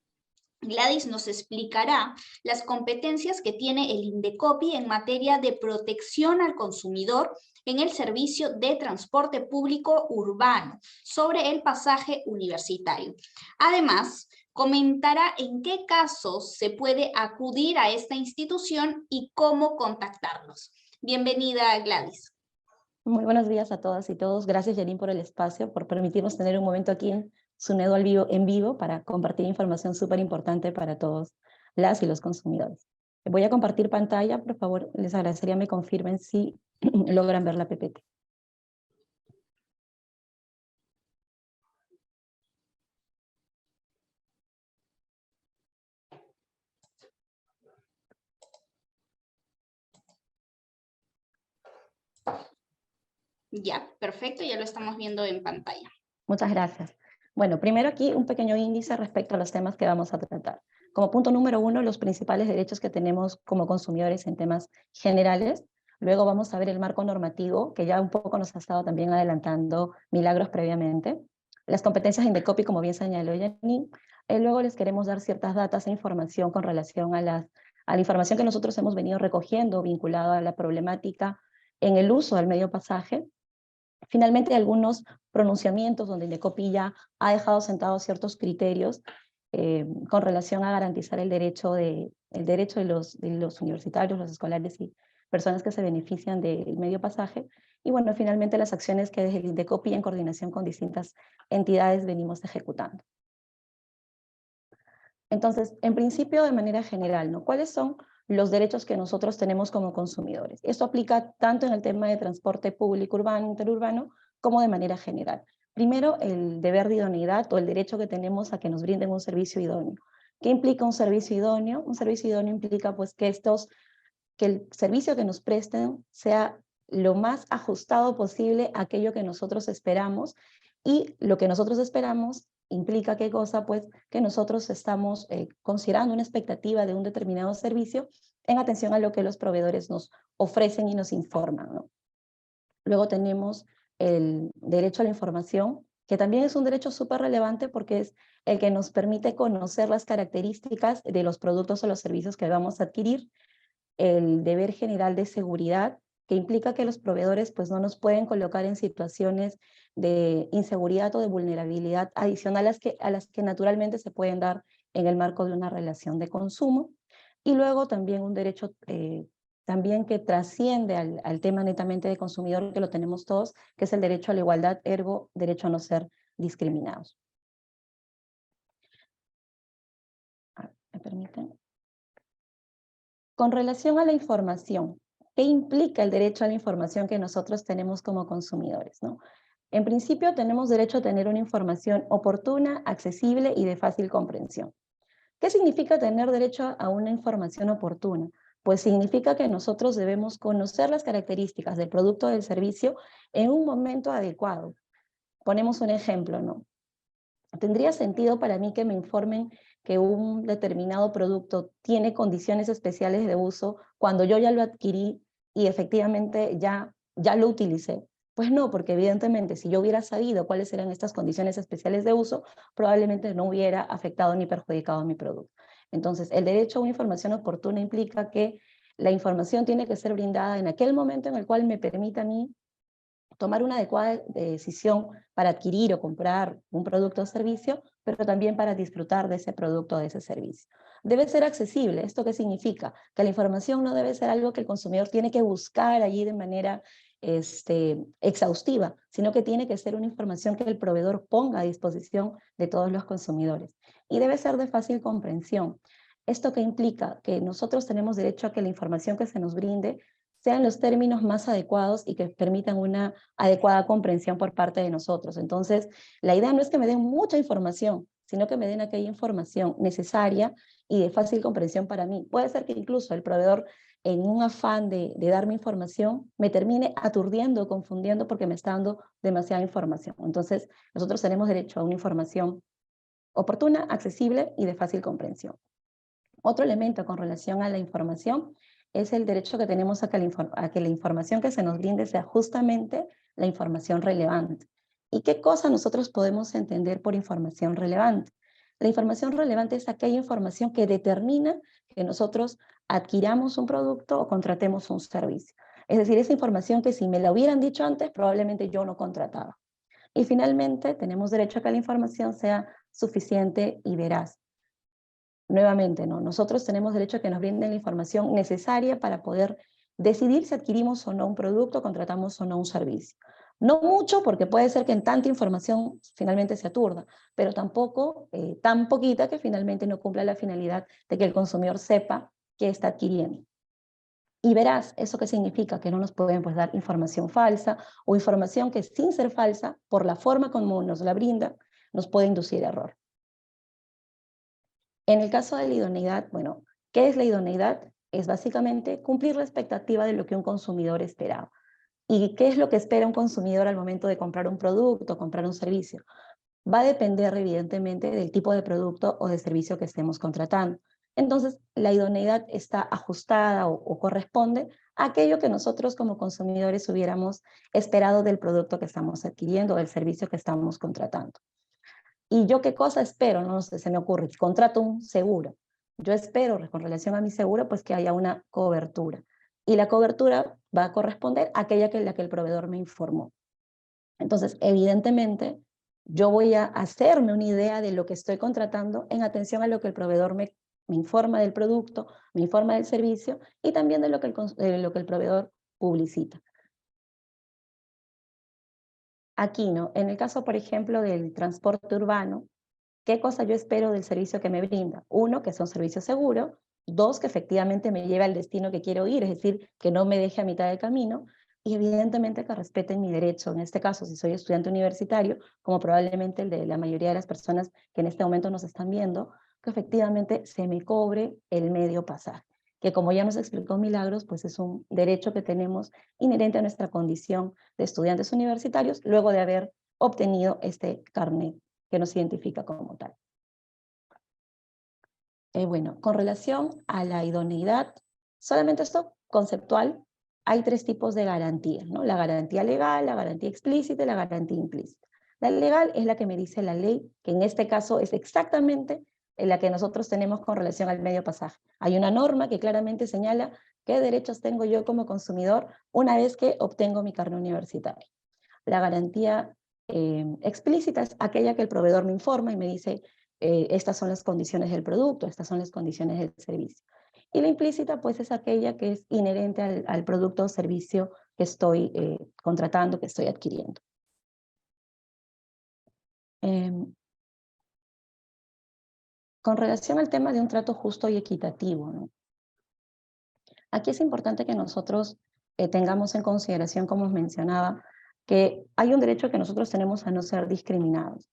Gladys nos explicará las competencias que tiene el Indecopi en materia de protección al consumidor en el servicio de transporte público urbano sobre el pasaje universitario. Además, comentará en qué casos se puede acudir a esta institución y cómo contactarlos. Bienvenida, Gladys. Muy buenos días a todas y todos. Gracias, Janine, por el espacio, por permitirnos tener un momento aquí en SUNEDU en vivo para compartir información súper importante para todos las y los consumidores. Voy a compartir pantalla, por favor, les agradecería me confirmen si logran ver la PPT. Ya, perfecto, ya lo estamos viendo en pantalla. Muchas gracias. Bueno, primero aquí un pequeño índice respecto a los temas que vamos a tratar. Como punto número 1, los principales derechos que tenemos como consumidores en temas generales. Luego vamos a ver el marco normativo, que ya un poco nos ha estado también adelantando Milagros previamente. Las competencias Indecopi, como bien señaló Janine. Luego les queremos dar ciertas datas e información con relación a la información que nosotros hemos venido recogiendo vinculada a la problemática en el uso del medio pasaje. Finalmente, algunos pronunciamientos donde Indecopi ya ha dejado sentados ciertos criterios con relación a garantizar el derecho de los universitarios, los escolares y personas que se benefician del medio pasaje. Y bueno, finalmente las acciones que desde el Indecopi en coordinación con distintas entidades venimos ejecutando. Entonces, en principio, de manera general, ¿no? ¿Cuáles son los derechos que nosotros tenemos como consumidores? Esto aplica tanto en el tema de transporte público urbano, interurbano, como de manera general. Primero, el deber de idoneidad o el derecho que tenemos a que nos brinden un servicio idóneo. ¿Qué implica un servicio idóneo? Un servicio idóneo implica pues que el servicio que nos presten sea lo más ajustado posible a aquello que nosotros esperamos, y lo que nosotros esperamos implica qué cosa, pues que nosotros estamos considerando una expectativa de un determinado servicio en atención a lo que los proveedores nos ofrecen y nos informan, ¿no? Luego tenemos el derecho a la información, que también es un derecho súper relevante porque es el que nos permite conocer las características de los productos o los servicios que vamos a adquirir. El deber general de seguridad, que implica que los proveedores pues no nos pueden colocar en situaciones de inseguridad o de vulnerabilidad adicional a las que naturalmente se pueden dar en el marco de una relación de consumo. Y luego también un derecho también que trasciende al tema netamente de consumidor, que lo tenemos todos, que es el derecho a la igualdad, ergo derecho a no ser discriminados. ¿Me permiten? Con relación a la información, ¿qué implica el derecho a la información que nosotros tenemos como consumidores, ¿no? En principio, tenemos derecho a tener una información oportuna, accesible y de fácil comprensión. ¿Qué significa tener derecho a una información oportuna? Pues significa que nosotros debemos conocer las características del producto o del servicio en un momento adecuado. Ponemos un ejemplo, ¿no? ¿Tendría sentido para mí que me informen que un determinado producto tiene condiciones especiales de uso cuando yo ya lo adquirí y efectivamente ya lo utilicé? Pues no, porque evidentemente si yo hubiera sabido cuáles eran estas condiciones especiales de uso, probablemente no hubiera afectado ni perjudicado mi producto. Entonces, el derecho a una información oportuna implica que la información tiene que ser brindada en aquel momento en el cual me permita a mí tomar una adecuada decisión para adquirir o comprar un producto o servicio, pero también para disfrutar de ese producto o de ese servicio. Debe ser accesible. ¿Esto qué significa? Que la información no debe ser algo que el consumidor tiene que buscar allí de manera exhaustiva, sino que tiene que ser una información que el proveedor ponga a disposición de todos los consumidores. Y debe ser de fácil comprensión. ¿Esto qué implica? Que nosotros tenemos derecho a que la información que se nos brinde sean los términos más adecuados y que permitan una adecuada comprensión por parte de nosotros. Entonces, la idea no es que me den mucha información, sino que me den aquella información necesaria y de fácil comprensión para mí. Puede ser que incluso el proveedor, en un afán de darme información, me termine aturdiendo, confundiendo, porque me está dando demasiada información. Entonces, nosotros tenemos derecho a una información oportuna, accesible y de fácil comprensión. Otro elemento con relación a la información es el derecho que tenemos a que la información que se nos brinde sea justamente la información relevante. ¿Y qué cosa nosotros podemos entender por información relevante? La información relevante es aquella información que determina que nosotros adquiramos un producto o contratemos un servicio. Es decir, esa información que si me la hubieran dicho antes, probablemente yo no contrataba. Y finalmente, tenemos derecho a que la información sea suficiente y veraz. Nuevamente, ¿no? Nosotros tenemos derecho a que nos brinden la información necesaria para poder decidir si adquirimos o no un producto, contratamos o no un servicio. No mucho, porque puede ser que en tanta información finalmente se aturda, pero tampoco tan poquita que finalmente no cumpla la finalidad de que el consumidor sepa qué está adquiriendo. Y verás, ¿eso qué significa? Que no nos pueden pues, dar información falsa o información que sin ser falsa, por la forma como nos la brinda, nos puede inducir error. En el caso de la idoneidad, bueno, ¿qué es la idoneidad? Es básicamente cumplir la expectativa de lo que un consumidor esperaba. ¿Y qué es lo que espera un consumidor al momento de comprar un producto, comprar un servicio? Va a depender evidentemente del tipo de producto o de servicio que estemos contratando. Entonces, la idoneidad está ajustada o corresponde a aquello que nosotros como consumidores hubiéramos esperado del producto que estamos adquiriendo o del servicio que estamos contratando. ¿Y yo qué cosa espero? No sé, se me ocurre, contrato un seguro. Yo espero, con relación a mi seguro, pues que haya una cobertura. Y la cobertura va a corresponder a aquella que la que el proveedor me informó. Entonces, evidentemente, yo voy a hacerme una idea de lo que estoy contratando en atención a lo que el proveedor me informa del producto, me informa del servicio y también de lo que el proveedor publicita. Aquí, ¿no? En el caso, por ejemplo, del transporte urbano, ¿qué cosa yo espero del servicio que me brinda? Uno, que sea un servicio seguro. Dos, que efectivamente me lleve al destino que quiero ir, es decir, que no me deje a mitad de camino. Y evidentemente que respeten mi derecho. En este caso, si soy estudiante universitario, como probablemente el de la mayoría de las personas que en este momento nos están viendo, que efectivamente se me cobre el medio pasaje. Que como ya nos explicó Milagros, pues es un derecho que tenemos inherente a nuestra condición de estudiantes universitarios luego de haber obtenido este carnet que nos identifica como tal. Bueno, con relación a la idoneidad, solamente esto conceptual, hay tres tipos de garantías, ¿no? La garantía legal, la garantía explícita y la garantía implícita. La legal es la que me dice la ley, que en este caso es exactamente la que nosotros tenemos con relación al medio pasaje. Hay una norma que claramente señala qué derechos tengo yo como consumidor una vez que obtengo mi carnet universitario. La garantía explícita es aquella que el proveedor me informa y me dice estas son las condiciones del producto, estas son las condiciones del servicio. Y la implícita pues es aquella que es inherente al producto o servicio que estoy contratando, que estoy adquiriendo. Con relación al tema de un trato justo y equitativo, ¿no? Aquí es importante que nosotros tengamos en consideración, como os mencionaba, que hay un derecho que nosotros tenemos a no ser discriminados.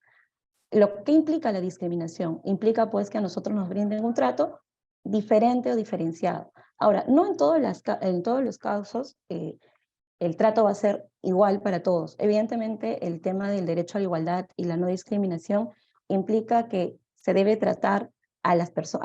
Lo que implica la discriminación, implica pues que a nosotros nos brinden un trato diferente o diferenciado. Ahora, no en todos los casos el trato va a ser igual para todos. Evidentemente, el tema del derecho a la igualdad y la no discriminación implica que se debe tratar a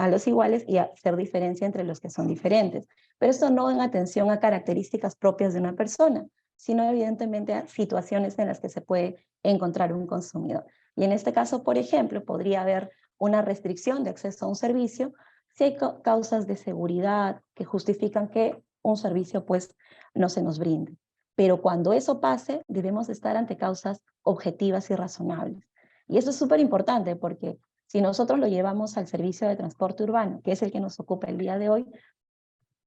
los iguales y hacer diferencia entre los que son diferentes. Pero esto no en atención a características propias de una persona, sino evidentemente a situaciones en las que se puede encontrar un consumidor. Y en este caso, por ejemplo, podría haber una restricción de acceso a un servicio si hay causas de seguridad que justifican que un servicio pues no se nos brinde. Pero cuando eso pase, debemos estar ante causas objetivas y razonables. Y eso es súper importante porque si nosotros lo llevamos al servicio de transporte urbano, que es el que nos ocupa el día de hoy,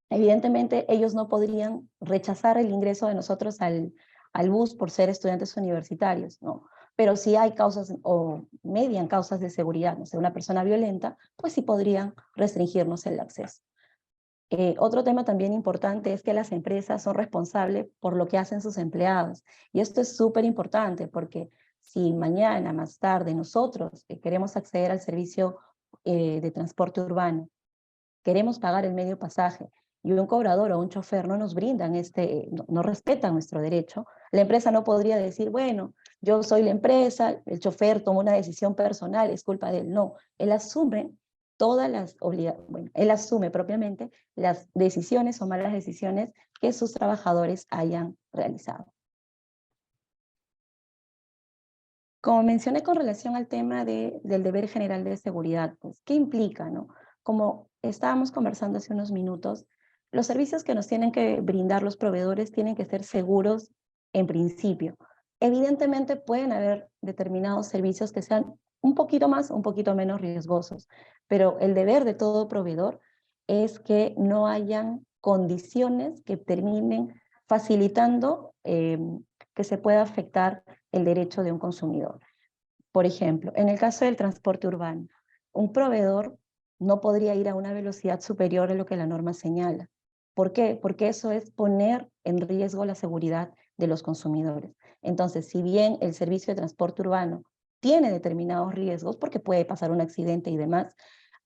evidentemente ellos no podrían rechazar el ingreso de nosotros al bus por ser estudiantes universitarios, ¿no? Pero si hay causas o median causas de seguridad, no sé, una persona violenta, pues sí podrían restringirnos el acceso. Otro tema también importante es que las empresas son responsables por lo que hacen sus empleados. Y esto es súper importante porque si mañana, más tarde, nosotros queremos acceder al servicio de transporte urbano, queremos pagar el medio pasaje y un cobrador o un chofer no nos brindan no respetan nuestro derecho, la empresa no podría decir, bueno, yo soy la empresa, el chofer tomó una decisión personal, es culpa de él. No, él asume él asume propiamente las decisiones o malas decisiones que sus trabajadores hayan realizado. Como mencioné con relación al tema del deber general de seguridad, pues, ¿qué implica, no? Como estábamos conversando hace unos minutos, los servicios que nos tienen que brindar los proveedores tienen que ser seguros en principio. Evidentemente pueden haber determinados servicios que sean un poquito más, un poquito menos riesgosos, pero el deber de todo proveedor es que no hayan condiciones que terminen facilitando que se pueda afectar el derecho de un consumidor. Por ejemplo, en el caso del transporte urbano, un proveedor no podría ir a una velocidad superior a lo que la norma señala. ¿Por qué? Porque eso es poner en riesgo la seguridad de los consumidores. Entonces, si bien el servicio de transporte urbano tiene determinados riesgos, porque puede pasar un accidente y demás,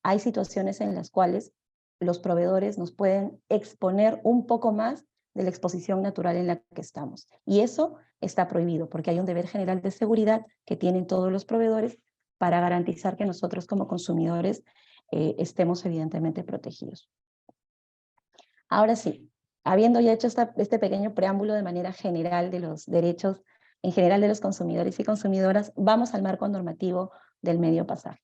hay situaciones en las cuales los proveedores nos pueden exponer un poco más de la exposición natural en la que estamos. Y eso está prohibido porque hay un deber general de seguridad que tienen todos los proveedores para garantizar que nosotros como consumidores estemos evidentemente protegidos. Ahora sí, habiendo ya hecho este pequeño preámbulo de manera general de los derechos en general de los consumidores y consumidoras, vamos al marco normativo del medio pasaje.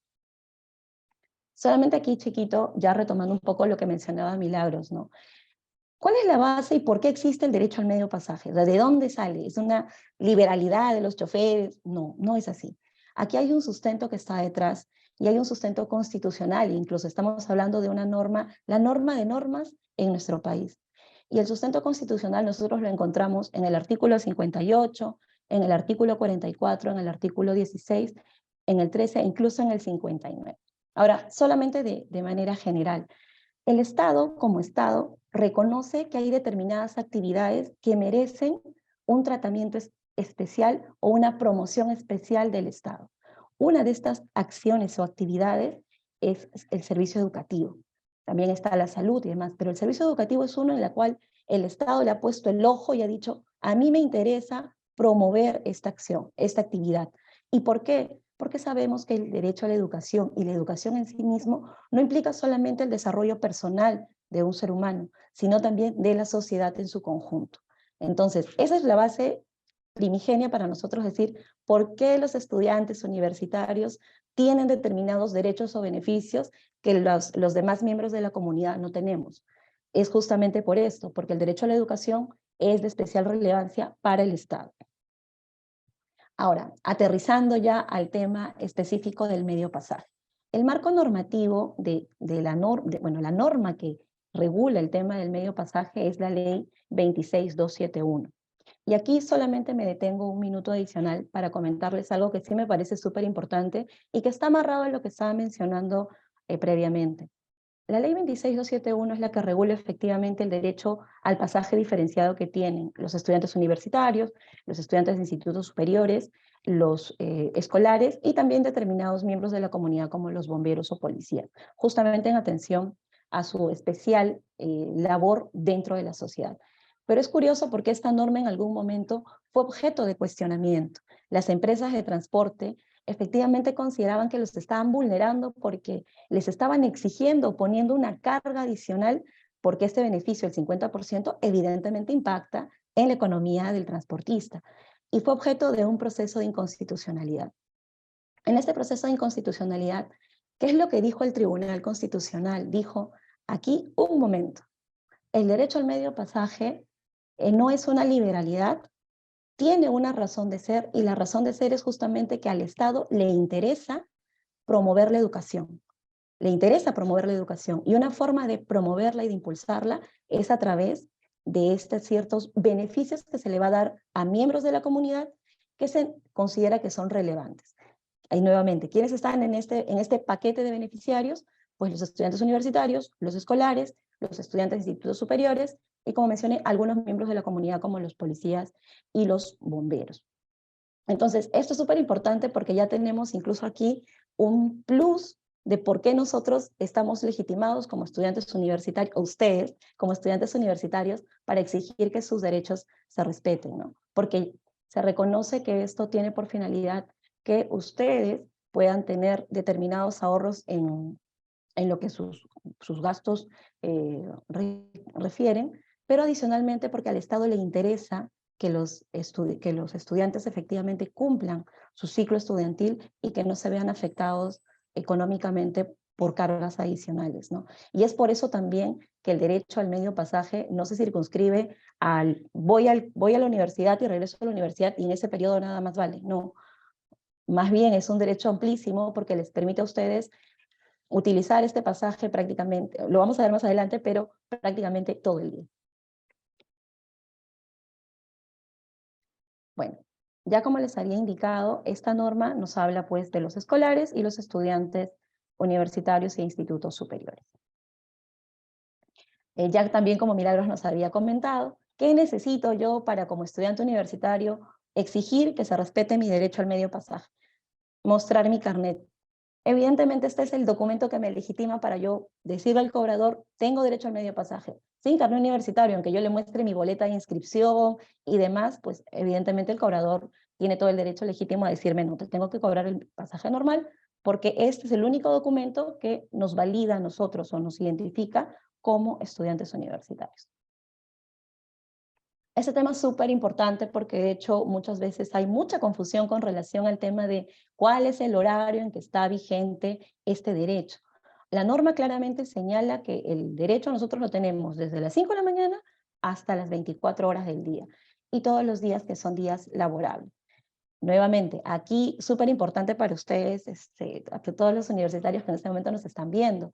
Solamente aquí, chiquito, ya retomando un poco lo que mencionaba Milagros, ¿no? ¿Cuál es la base y por qué existe el derecho al medio pasaje? ¿De dónde sale? ¿Es una liberalidad de los choferes? No, no es así. Aquí hay un sustento que está detrás y hay un sustento constitucional, incluso estamos hablando de una norma, la norma de normas en nuestro país. Y el sustento constitucional nosotros lo encontramos en el artículo 58, en el artículo 44, en el artículo 16, en el 13 e incluso en el 59. Ahora, solamente de manera general, el Estado, como Estado, reconoce que hay determinadas actividades que merecen un tratamiento especial o una promoción especial del Estado. Una de estas acciones o actividades es el servicio educativo. También está la salud y demás, pero el servicio educativo es uno en el cual el Estado le ha puesto el ojo y ha dicho, a mí me interesa promover esta acción, esta actividad. ¿Y por qué? Porque sabemos que el derecho a la educación y la educación en sí mismo no implica solamente el desarrollo personal de un ser humano, sino también de la sociedad en su conjunto. Entonces, esa es la base primigenia para nosotros decir por qué los estudiantes universitarios tienen determinados derechos o beneficios que los demás miembros de la comunidad no tenemos. Es justamente por esto, porque el derecho a la educación es de especial relevancia para el Estado. Ahora, aterrizando ya al tema específico del medio pasaje. El marco normativo la norma que regula el tema del medio pasaje es la ley 26271. Y aquí solamente me detengo un minuto adicional para comentarles algo que sí me parece súper importante y que está amarrado a lo que estaba mencionando previamente. La ley 26271 es la que regula efectivamente el derecho al pasaje diferenciado que tienen los estudiantes universitarios, los estudiantes de institutos superiores, los escolares y también determinados miembros de la comunidad como los bomberos o policías, justamente en atención a su especial labor dentro de la sociedad. Pero es curioso porque esta norma en algún momento fue objeto de cuestionamiento. Las empresas de transporte efectivamente consideraban que los estaban vulnerando porque les estaban exigiendo, poniendo una carga adicional, porque este beneficio, el 50%, evidentemente impacta en la economía del transportista. Y fue objeto de un proceso de inconstitucionalidad. En este proceso de inconstitucionalidad, ¿qué es lo que dijo el Tribunal Constitucional? Dijo, aquí un momento, el derecho al medio pasaje no es una liberalidad, tiene una razón de ser, y la razón de ser es justamente que al Estado le interesa promover la educación. Le interesa promover la educación, y una forma de promoverla y de impulsarla es a través de estos ciertos beneficios que se le va a dar a miembros de la comunidad que se considera que son relevantes. Ahí nuevamente, ¿quiénes están en este paquete de beneficiarios? Pues los estudiantes universitarios, los escolares, los estudiantes de institutos superiores y, como mencioné, algunos miembros de la comunidad como los policías y los bomberos. Entonces, esto es súper importante porque ya tenemos incluso aquí un plus de por qué nosotros estamos legitimados como estudiantes universitarios, o ustedes como estudiantes universitarios, para exigir que sus derechos se respeten, ¿no? Porque se reconoce que esto tiene por finalidad que ustedes puedan tener determinados ahorros en lo que sus gastos refieren, pero adicionalmente porque al Estado le interesa que los estudiantes efectivamente cumplan su ciclo estudiantil y que no se vean afectados económicamente por cargas adicionales, ¿no? Y es por eso también que el derecho al medio pasaje no se circunscribe al voy a la universidad y regreso a la universidad y en ese periodo nada más vale, no. Más bien es un derecho amplísimo porque les permite a ustedes utilizar este pasaje prácticamente, lo vamos a ver más adelante, pero prácticamente todo el día. Bueno, ya como les había indicado, esta norma nos habla pues de los escolares y los estudiantes universitarios e institutos superiores. Ya también como Milagros nos había comentado, ¿qué necesito yo para como estudiante universitario exigir que se respete mi derecho al medio pasaje? Mostrar mi carnet. Evidentemente este es el documento que me legitima para yo decirle al cobrador, tengo derecho al medio pasaje. Sin carnet universitario, aunque yo le muestre mi boleta de inscripción y demás, pues evidentemente el cobrador tiene todo el derecho legítimo a decirme, no, te tengo que cobrar el pasaje normal, porque este es el único documento que nos valida a nosotros o nos identifica como estudiantes universitarios. Este tema es súper importante porque de hecho muchas veces hay mucha confusión con relación al tema de cuál es el horario en que está vigente este derecho. La norma claramente señala que el derecho nosotros lo tenemos desde las 5 de la mañana hasta las 24 horas del día y todos los días que son días laborables. Nuevamente, aquí súper importante para ustedes, a todos los universitarios que en este momento nos están viendo,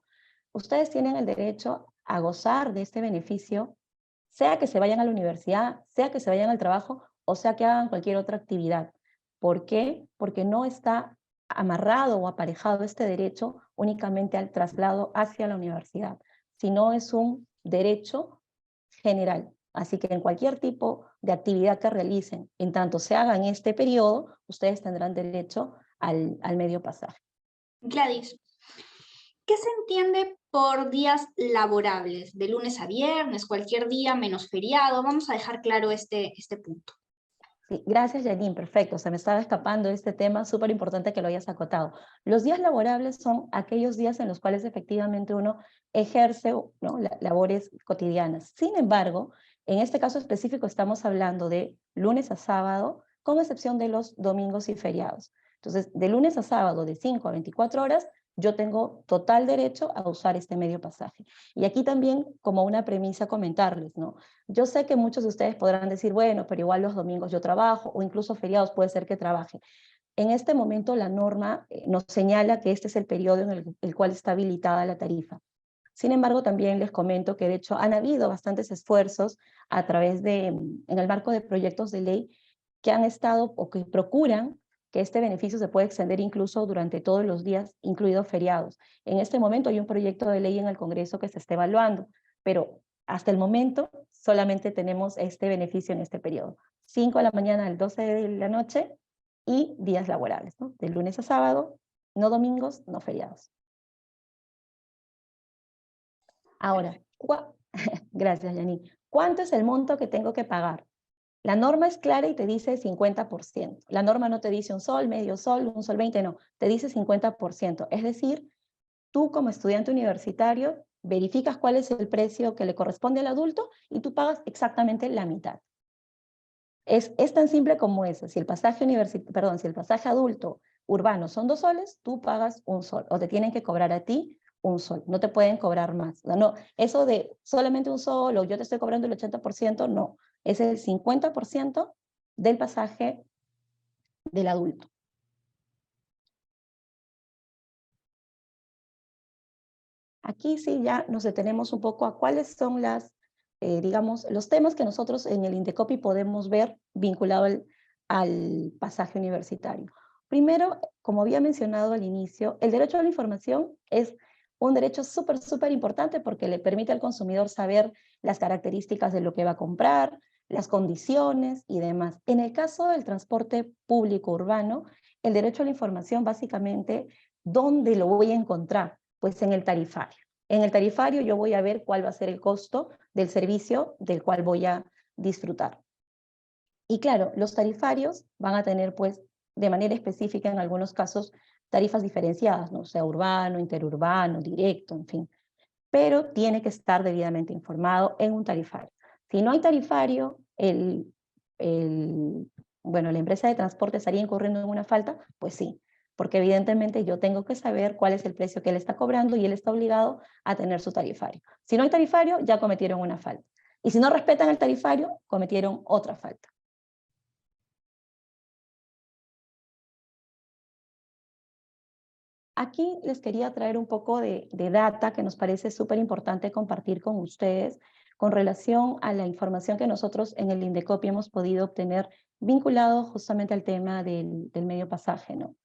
ustedes tienen el derecho a gozar de este beneficio, sea que se vayan a la universidad, sea que se vayan al trabajo, o sea que hagan cualquier otra actividad. ¿Por qué? Porque no está amarrado o aparejado este derecho únicamente al traslado hacia la universidad, sino es un derecho general. Así que en cualquier tipo de actividad que realicen, en tanto se haga en este periodo, ustedes tendrán derecho al medio pasaje. Gladys, ¿qué se entiende por días laborables? De lunes a viernes, cualquier día menos feriado. Vamos a dejar claro este punto. Sí, gracias, Janine, perfecto. Se me estaba escapando este tema, súper importante que lo hayas acotado. Los días laborables son aquellos días en los cuales efectivamente uno ejerce, ¿no?, labores cotidianas. Sin embargo, en este caso específico estamos hablando de lunes a sábado, con excepción de los domingos y feriados. Entonces, de lunes a sábado, de 5 a 24 horas, yo tengo total derecho a usar este medio pasaje. Y aquí también, como una premisa, comentarles, ¿no? Yo sé que muchos de ustedes podrán decir, bueno, pero igual los domingos yo trabajo, o incluso feriados puede ser que trabaje. En este momento la norma nos señala que este es el periodo en el cual está habilitada la tarifa. Sin embargo, también les comento que de hecho han habido bastantes esfuerzos a través en el marco de proyectos de ley que han estado o que procuran que este beneficio se puede extender incluso durante todos los días, incluidos feriados. En este momento hay un proyecto de ley en el Congreso que se está evaluando, pero hasta el momento solamente tenemos este beneficio en este periodo. 5 de la mañana al 12 de la noche y días laborables, ¿no? De lunes a sábado, no domingos, no feriados. Ahora, gracias, Yani. ¿Cuánto es el monto que tengo que pagar? La norma es clara y te dice 50%. La norma no te dice un sol, medio sol, un sol 20, no. Te dice 50%. Es decir, tú como estudiante universitario verificas cuál es el precio que le corresponde al adulto y tú pagas exactamente la mitad. Es tan simple como eso. Si el pasaje si el pasaje adulto urbano son 2 soles, tú pagas 1 sol. O te tienen que cobrar a ti 1 sol. No te pueden cobrar más. O sea, no, eso de solamente 1 sol o yo te estoy cobrando el 80%, no. Es el 50% del pasaje del adulto. Aquí sí ya nos detenemos un poco a cuáles son digamos, los temas que nosotros en el Indecopi podemos ver vinculado al pasaje universitario. Primero, como había mencionado al inicio, el derecho a la información es un derecho súper importante porque le permite al consumidor saber las características de lo que va a comprar, las condiciones y demás. En el caso del transporte público urbano, el derecho a la información básicamente, ¿dónde lo voy a encontrar? Pues en el tarifario. En el tarifario yo voy a ver cuál va a ser el costo del servicio del cual voy a disfrutar. Y claro, los tarifarios van a tener pues de manera específica en algunos casos tarifas diferenciadas, ¿no? O sea, urbano, interurbano, directo, en fin. Pero tiene que estar debidamente informado en un tarifario. Si no hay tarifario, bueno, la empresa de transporte estaría incurriendo en una falta, pues sí, porque evidentemente yo tengo que saber cuál es el precio que él está cobrando y él está obligado a tener su tarifario. Si no hay tarifario, ya cometieron una falta. Y si no respetan el tarifario, cometieron otra falta. Aquí les quería traer un poco de data que nos parece súper importante compartir con ustedes con relación a la información que nosotros en el Indecopi hemos podido obtener vinculado justamente al tema del medio pasaje, ¿no?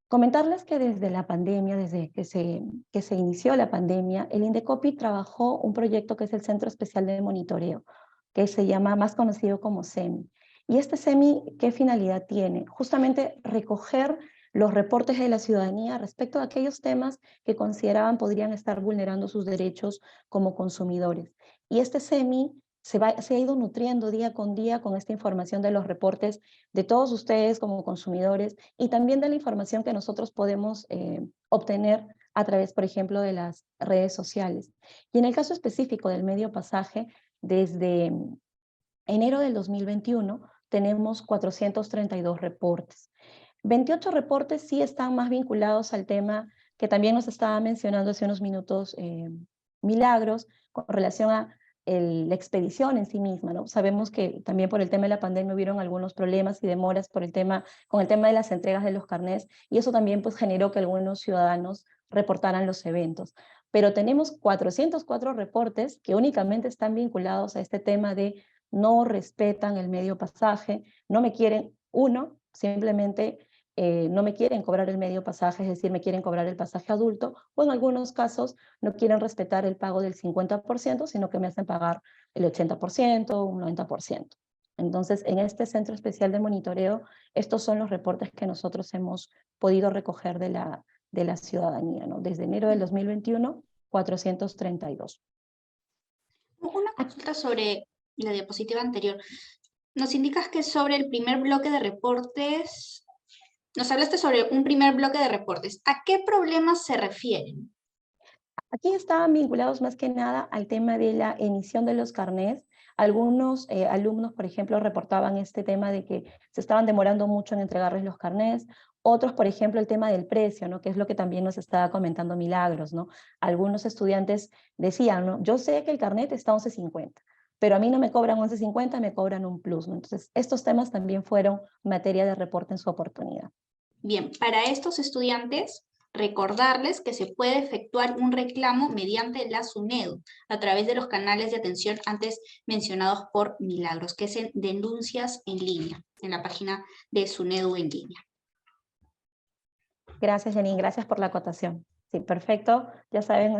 Comentarles que desde la pandemia, desde que se inició la pandemia, el Indecopi trabajó un proyecto que es el Centro Especial de Monitoreo, que se llama más conocido como CEMI. Y este CEMI, ¿qué finalidad tiene? Justamente recoger los reportes de la ciudadanía respecto a aquellos temas que consideraban podrían estar vulnerando sus derechos como consumidores. Y este CEMI se ha ido nutriendo día con día con esta información de los reportes de todos ustedes como consumidores y también de la información que nosotros podemos obtener a través, por ejemplo, de las redes sociales. Y en el caso específico del medio pasaje, desde enero del 2021 tenemos 432 reportes. 28 reportes sí están más vinculados al tema que también nos estaba mencionando hace unos minutos Milagros, con relación a la expedición en sí misma, ¿no? Sabemos que también por el tema de la pandemia hubieron algunos problemas y demoras con el tema de las entregas de los carnets, y eso también pues generó que algunos ciudadanos reportaran los eventos. Pero tenemos 404 reportes que únicamente están vinculados a este tema de no respetan el medio pasaje, no me quieren, simplemente no me quieren cobrar el medio pasaje, es decir, me quieren cobrar el pasaje adulto, o en algunos casos no quieren respetar el pago del 50%, sino que me hacen pagar el 80%, un 90%. Entonces, en este Centro Especial de Monitoreo, estos son los reportes que nosotros hemos podido recoger de la ciudadanía, ¿no? Desde enero del 2021, 432. Una consulta sobre la diapositiva anterior. Nos indicas que sobre el primer bloque de reportes, nos hablaste sobre un primer bloque de reportes. ¿A qué problemas se refieren? Aquí estaban vinculados más que nada al tema de la emisión de los carnets. Algunos alumnos, por ejemplo, reportaban este tema de que se estaban demorando mucho en entregarles los carnets. Otros, por ejemplo, el tema del precio, ¿no? Que es lo que también nos estaba comentando Milagros, ¿no? Algunos estudiantes decían, ¿no? Yo sé que el carnet está a 11.50, pero a mí no me cobran 11.50, me cobran un plus, ¿no? Entonces, estos temas también fueron materia de reporte en su oportunidad. Bien, para estos estudiantes, recordarles que se puede efectuar un reclamo mediante la SUNEDU a través de los canales de atención antes mencionados por Milagros, que es en denuncias en línea, en la página de SUNEDU en línea. Gracias, Janine, gracias por la acotación. Sí, perfecto. Ya saben,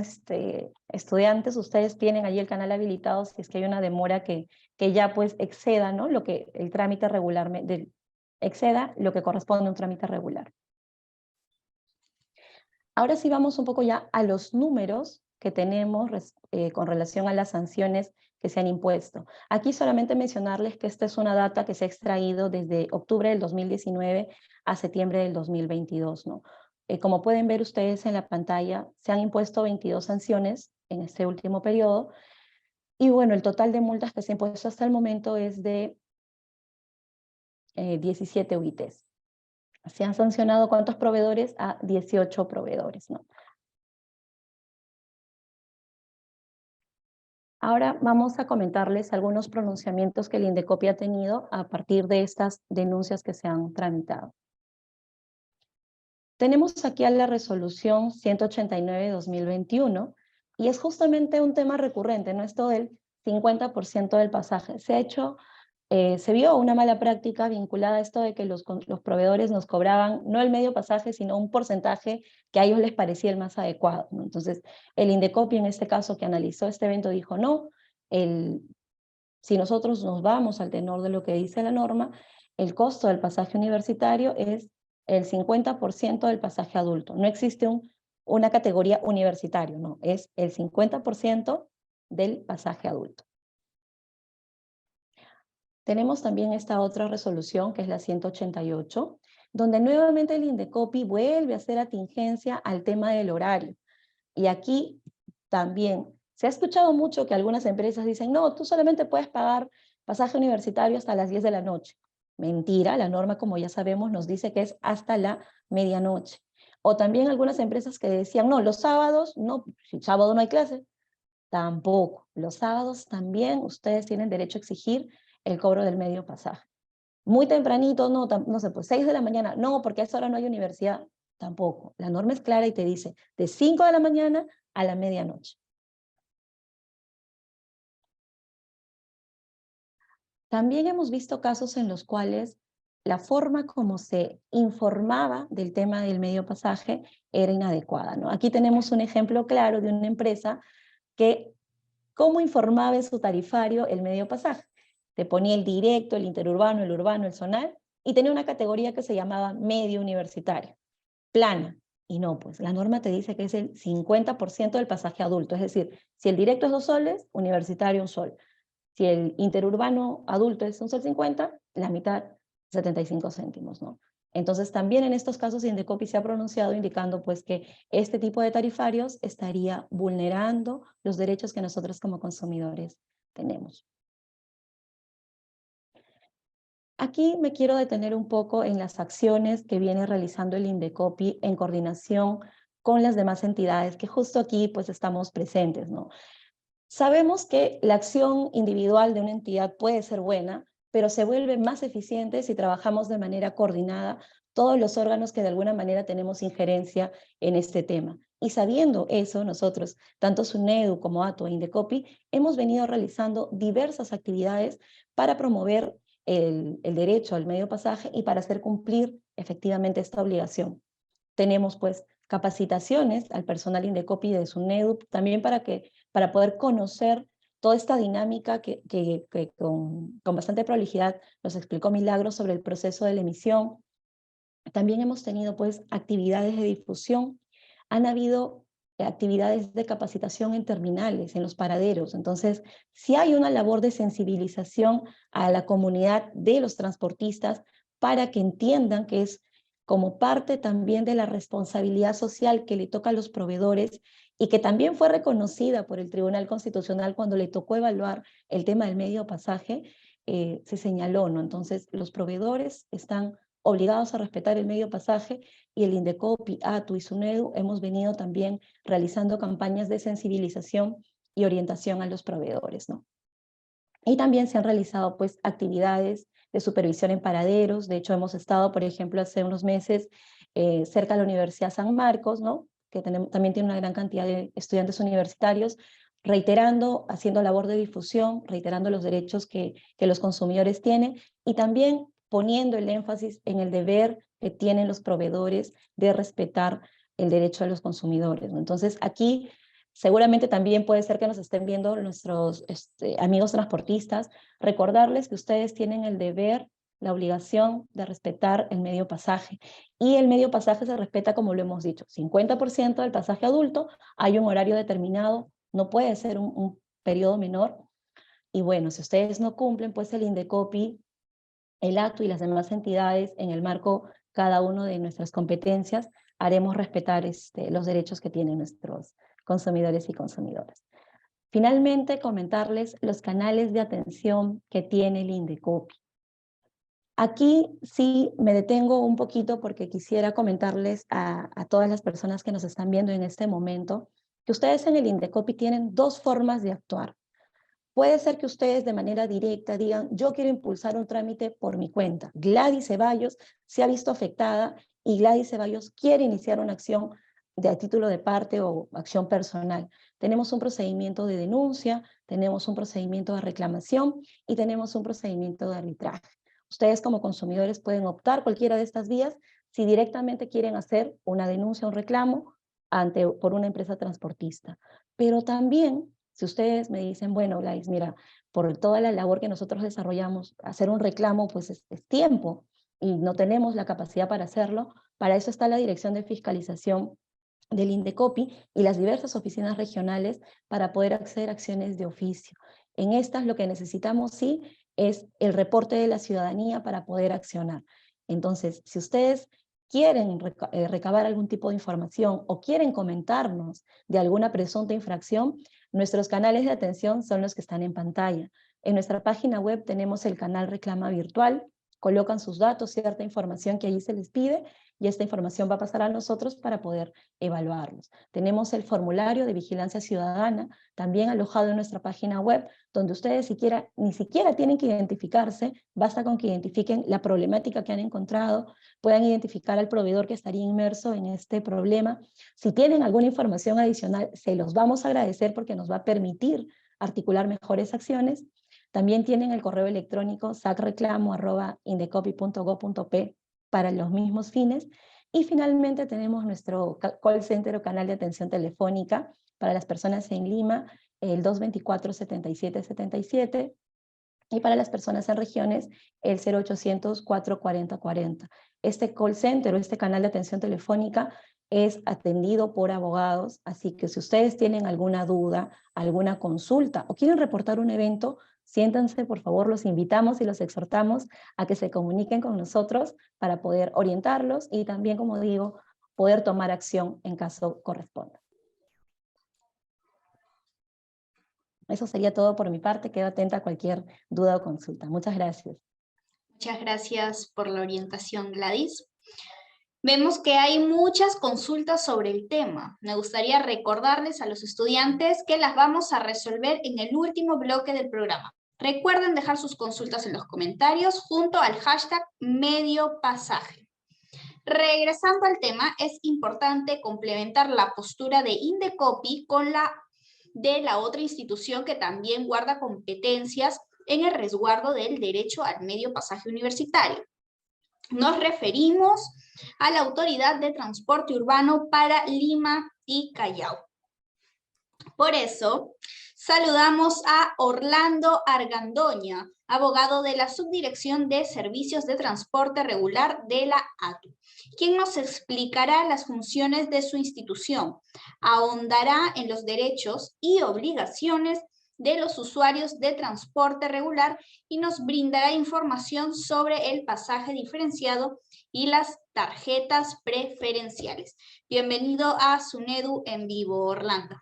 estudiantes, ustedes tienen allí el canal habilitado si es que hay una demora que ya pues exceda, ¿no? Lo que el trámite regularmente, exceda lo que corresponde a un trámite regular. Ahora sí vamos un poco ya a los números que tenemos con relación a las sanciones que se han impuesto. Aquí solamente mencionarles que esta es una data que se ha extraído desde octubre del 2019 a septiembre del 2022, ¿no? Como pueden ver ustedes en la pantalla, se han impuesto 22 sanciones en este último periodo, y bueno, el total de multas que se ha impuesto hasta el momento es de 17 UITs. Se han sancionado ¿cuántos proveedores? A 18 proveedores, ¿no? Ahora vamos a comentarles algunos pronunciamientos que el INDECOPI ha tenido a partir de estas denuncias que se han tramitado. Tenemos aquí a la resolución 189/2021 y es justamente un tema recurrente, ¿no? Esto del 50% del pasaje. Se vio una mala práctica vinculada a esto de que los proveedores nos cobraban no el medio pasaje, sino un porcentaje que a ellos les parecía el más adecuado, ¿no? Entonces, el INDECOPI en este caso que analizó este evento dijo, no, si nosotros nos vamos al tenor de lo que dice la norma, el costo del pasaje universitario es el 50% del pasaje adulto. No existe una categoría universitario, no, es el 50% del pasaje adulto. Tenemos también esta otra resolución, que es la 188, donde nuevamente el INDECOPI vuelve a hacer atingencia al tema del horario. Y aquí también se ha escuchado mucho que algunas empresas dicen, no, tú solamente puedes pagar pasaje universitario hasta las 10 de la noche. Mentira, la norma, como ya sabemos, nos dice que es hasta la medianoche. O también algunas empresas que decían, no, los sábados, no, si sábado no hay clase, tampoco. Los sábados también ustedes tienen derecho a exigir el cobro del medio pasaje. Muy tempranito, no, no sé, pues 6 de la mañana, no, porque a esa hora no hay universidad, tampoco. La norma es clara y te dice de 5 de la mañana a la medianoche. También hemos visto casos en los cuales la forma como se informaba del tema del medio pasaje era inadecuada, ¿no? Aquí tenemos un ejemplo claro de una empresa que cómo informaba en su tarifario el medio pasaje. Te ponía el directo, el interurbano, el urbano, el zonal, y tenía una categoría que se llamaba medio universitario, plana. Y no, pues la norma te dice que es el 50% del pasaje adulto, es decir, si el directo es 2 soles, universitario 1 sol. Si el interurbano adulto es 1,50 sol, la mitad, 75 céntimos, ¿no? Entonces también en estos casos INDECOPI se ha pronunciado indicando pues que este tipo de tarifarios estaría vulnerando los derechos que nosotros como consumidores tenemos. Aquí me quiero detener un poco en las acciones que viene realizando el INDECOPI en coordinación con las demás entidades que justo aquí pues estamos presentes, ¿no? Sabemos que la acción individual de una entidad puede ser buena, pero se vuelve más eficiente si trabajamos de manera coordinada todos los órganos que de alguna manera tenemos injerencia en este tema. Y sabiendo eso, nosotros, tanto SUNEDU como ATO e INDECOPI, hemos venido realizando diversas actividades para promover el derecho al medio pasaje y para hacer cumplir efectivamente esta obligación. Tenemos pues capacitaciones al personal INDECOPI de SUNEDU, también para poder conocer toda esta dinámica que con bastante prolijidad nos explicó Milagros sobre el proceso de la emisión. También hemos tenido pues actividades de difusión, han habido actividades de capacitación en terminales, en los paraderos. Entonces, sí hay una labor de sensibilización a la comunidad de los transportistas para que entiendan que es como parte también de la responsabilidad social que le toca a los proveedores y que también fue reconocida por el Tribunal Constitucional cuando le tocó evaluar el tema del medio pasaje, se señaló, ¿no? Entonces, los proveedores están obligados a respetar el medio pasaje y el INDECOPI, ATU y SUNEDU hemos venido también realizando campañas de sensibilización y orientación a los proveedores, ¿no? Y también se han realizado pues actividades de supervisión en paraderos. De hecho, hemos estado, por ejemplo, hace unos meses cerca de la Universidad San Marcos, ¿no? Que también tiene una gran cantidad de estudiantes universitarios, reiterando, haciendo labor de difusión, reiterando los derechos que los consumidores tienen y también poniendo el énfasis en el deber que tienen los proveedores de respetar el derecho de los consumidores, ¿no? Entonces, aquí seguramente también puede ser que nos estén viendo nuestros amigos transportistas, recordarles que ustedes tienen el deber, la obligación de respetar el medio pasaje. Y el medio pasaje se respeta, como lo hemos dicho, 50% del pasaje adulto, hay un horario determinado, no puede ser un periodo menor. Y bueno, si ustedes no cumplen, pues el Indecopi, el acto y las demás entidades, en el marco cada uno de nuestras competencias, haremos respetar los derechos que tienen nuestros consumidores y consumidoras. Finalmente, comentarles los canales de atención que tiene el Indecopi. Aquí sí me detengo un poquito porque quisiera comentarles a todas las personas que nos están viendo en este momento que ustedes en el Indecopi tienen dos formas de actuar. Puede ser que ustedes de manera directa digan, yo quiero impulsar un trámite por mi cuenta. Gladys Ceballos se ha visto afectada y Gladys Ceballos quiere iniciar una acción de a título de parte o acción personal. Tenemos un procedimiento de denuncia, tenemos un procedimiento de reclamación y tenemos un procedimiento de arbitraje. Ustedes como consumidores pueden optar cualquiera de estas vías si directamente quieren hacer una denuncia, un reclamo por una empresa transportista. Pero también, si ustedes me dicen, bueno, Gladys, mira, por toda la labor que nosotros desarrollamos, hacer un reclamo pues es tiempo y no tenemos la capacidad para hacerlo, para eso está la Dirección de Fiscalización del Indecopi y las diversas oficinas regionales para poder hacer acciones de oficio. En estas lo que necesitamos sí es el reporte de la ciudadanía para poder accionar. Entonces, si ustedes quieren recabar algún tipo de información o quieren comentarnos de alguna presunta infracción, nuestros canales de atención son los que están en pantalla. En nuestra página web tenemos el canal Reclama Virtual, colocan sus datos, cierta información que allí se les pide, y esta información va a pasar a nosotros para poder evaluarlos. Tenemos el formulario de vigilancia ciudadana, también alojado en nuestra página web, donde ustedes ni siquiera tienen que identificarse, basta con que identifiquen la problemática que han encontrado, puedan identificar al proveedor que estaría inmerso en este problema. Si tienen alguna información adicional, se los vamos a agradecer porque nos va a permitir articular mejores acciones. También tienen el correo electrónico sacreclamo@indecopi.go.p para los mismos fines. Y finalmente tenemos nuestro call center o canal de atención telefónica para las personas en Lima, el 224-7777, y para las personas en regiones, el 0800-440-40. Este call center o este canal de atención telefónica es atendido por abogados, así que si ustedes tienen alguna duda, alguna consulta o quieren reportar un evento, siéntanse, por favor, los invitamos y los exhortamos a que se comuniquen con nosotros para poder orientarlos y también, como digo, poder tomar acción en caso corresponda. Eso sería todo por mi parte. Quedo atenta a cualquier duda o consulta. Muchas gracias. Muchas gracias por la orientación, Gladys. Vemos que hay muchas consultas sobre el tema. Me gustaría recordarles a los estudiantes que las vamos a resolver en el último bloque del programa. Recuerden dejar sus consultas en los comentarios junto al hashtag mediopasaje. Regresando al tema, es importante complementar la postura de Indecopi con la de la otra institución que también guarda competencias en el resguardo del derecho al medio pasaje universitario. Nos referimos a la Autoridad de Transporte Urbano para Lima y Callao. Por eso, saludamos a Orlando Argandoña, abogado de la Subdirección de Servicios de Transporte Regular de la ATU, quien nos explicará las funciones de su institución, ahondará en los derechos y obligaciones de los usuarios de transporte regular y nos brindará información sobre el pasaje diferenciado y las tarjetas preferenciales. Bienvenido a SUNEDU en vivo, Orlando.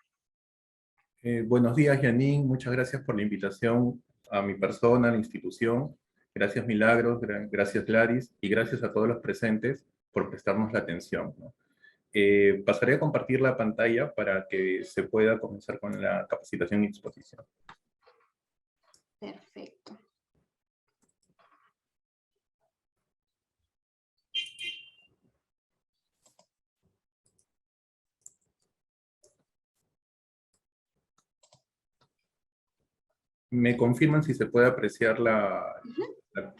Buenos días, Janine. Muchas gracias por la invitación a mi persona, a la institución. Gracias, Milagros. Gracias, Gladys. Y gracias a todos los presentes por prestarnos la atención, ¿no? Pasaré a compartir la pantalla para que se pueda comenzar con la capacitación y exposición. Perfecto. ¿Me confirman si se puede apreciar la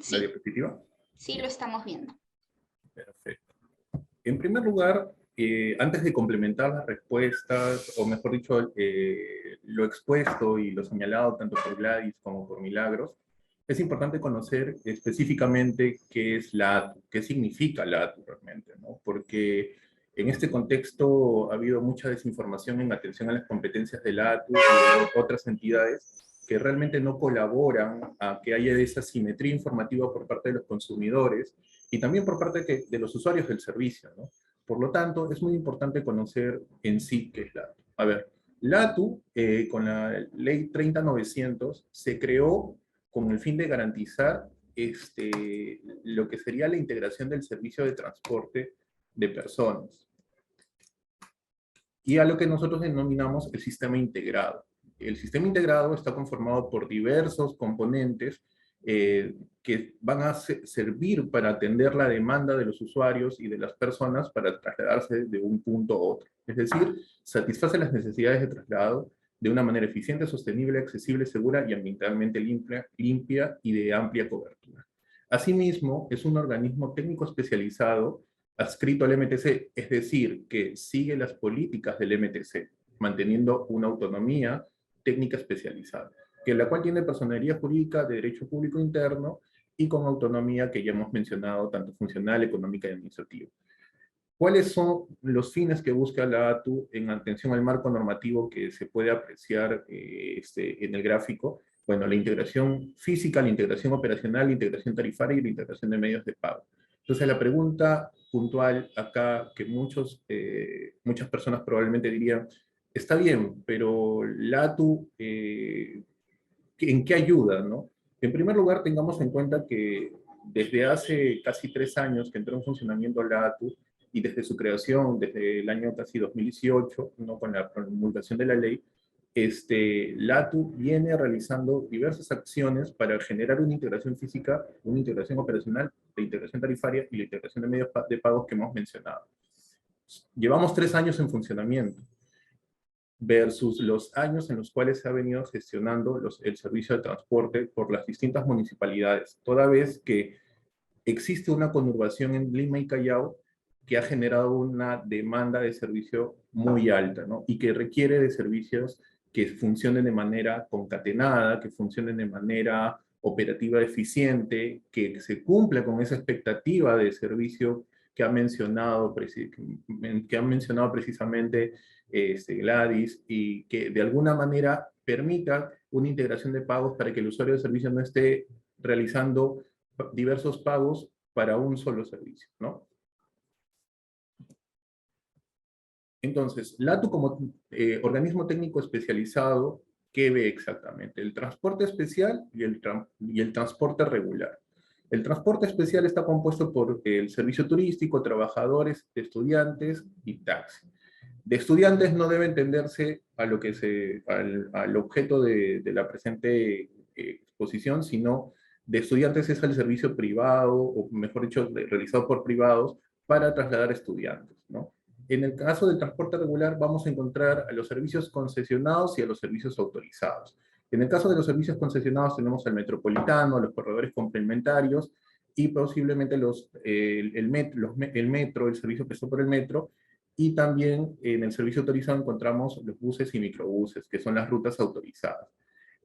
Sí. diapositiva? Sí, lo estamos viendo. Perfecto. En primer lugar, antes de complementar las respuestas, o mejor dicho, lo expuesto y lo señalado tanto por Gladys como por Milagros, es importante conocer específicamente qué es la ATU, qué significa la ATU realmente, ¿no? Porque en este contexto ha habido mucha desinformación en atención a las competencias de la ATU y de otras entidades que realmente no colaboran a que haya esa simetría informativa por parte de los consumidores y también por parte de los usuarios del servicio, ¿no? Por lo tanto, es muy importante conocer en sí qué es la ATU. A ver, la ATU, con la ley 30.900, se creó con el fin de garantizar lo que sería la integración del servicio de transporte de personas. Y a lo que nosotros denominamos el sistema integrado. El sistema integrado está conformado por diversos componentes que van a servir para atender la demanda de los usuarios y de las personas para trasladarse de un punto a otro. Es decir, satisface las necesidades de traslado de una manera eficiente, sostenible, accesible, segura y ambientalmente limpia y de amplia cobertura. Asimismo, es un organismo técnico especializado adscrito al MTC, es decir, que sigue las políticas del MTC, manteniendo una autonomía técnica especializada, que la cual tiene personería jurídica de derecho público interno y con autonomía que ya hemos mencionado, tanto funcional, económica y administrativa. ¿Cuáles son los fines que busca la ATU en atención al marco normativo que se puede apreciar en el gráfico? Bueno, la integración física, la integración operacional, la integración tarifaria y la integración de medios de pago. Entonces, la pregunta puntual acá que muchas personas probablemente dirían, está bien, pero la ATU, ¿en qué ayuda, no? En primer lugar, tengamos en cuenta que desde hace casi 3 años que entró en funcionamiento la ATU, y desde su creación, desde el año casi 2018, ¿no? Con la promulgación de la ley, la ATU viene realizando diversas acciones para generar una integración física, una integración operacional, la integración tarifaria y la integración de medios de pagos que hemos mencionado. Llevamos 3 años en funcionamiento versus los años en los cuales se ha venido gestionando el servicio de transporte por las distintas municipalidades, toda vez que existe una conurbación en Lima y Callao que ha generado una demanda de servicio muy alta, ¿no? Y que requiere de servicios que funcionen de manera concatenada, que funcionen de manera operativa eficiente, que se cumpla con esa expectativa de servicio que ha mencionado precisamente Gladys, y que de alguna manera permita una integración de pagos para que el usuario de servicio no esté realizando diversos pagos para un solo servicio, ¿no? Entonces, la ATU como organismo técnico especializado, ¿qué ve exactamente? El transporte especial y el transporte regular. El transporte especial está compuesto por el servicio turístico, trabajadores, estudiantes y taxi. De estudiantes no debe entenderse a lo que al objeto de la presente exposición, sino de estudiantes es el servicio privado, o mejor dicho, realizado por privados para trasladar estudiantes, ¿no? En el caso del transporte regular vamos a encontrar a los servicios concesionados y a los servicios autorizados. En el caso de los servicios concesionados tenemos al metropolitano, los corredores complementarios y posiblemente el metro, el servicio prestado por el metro, y también en el servicio autorizado encontramos los buses y microbuses, que son las rutas autorizadas.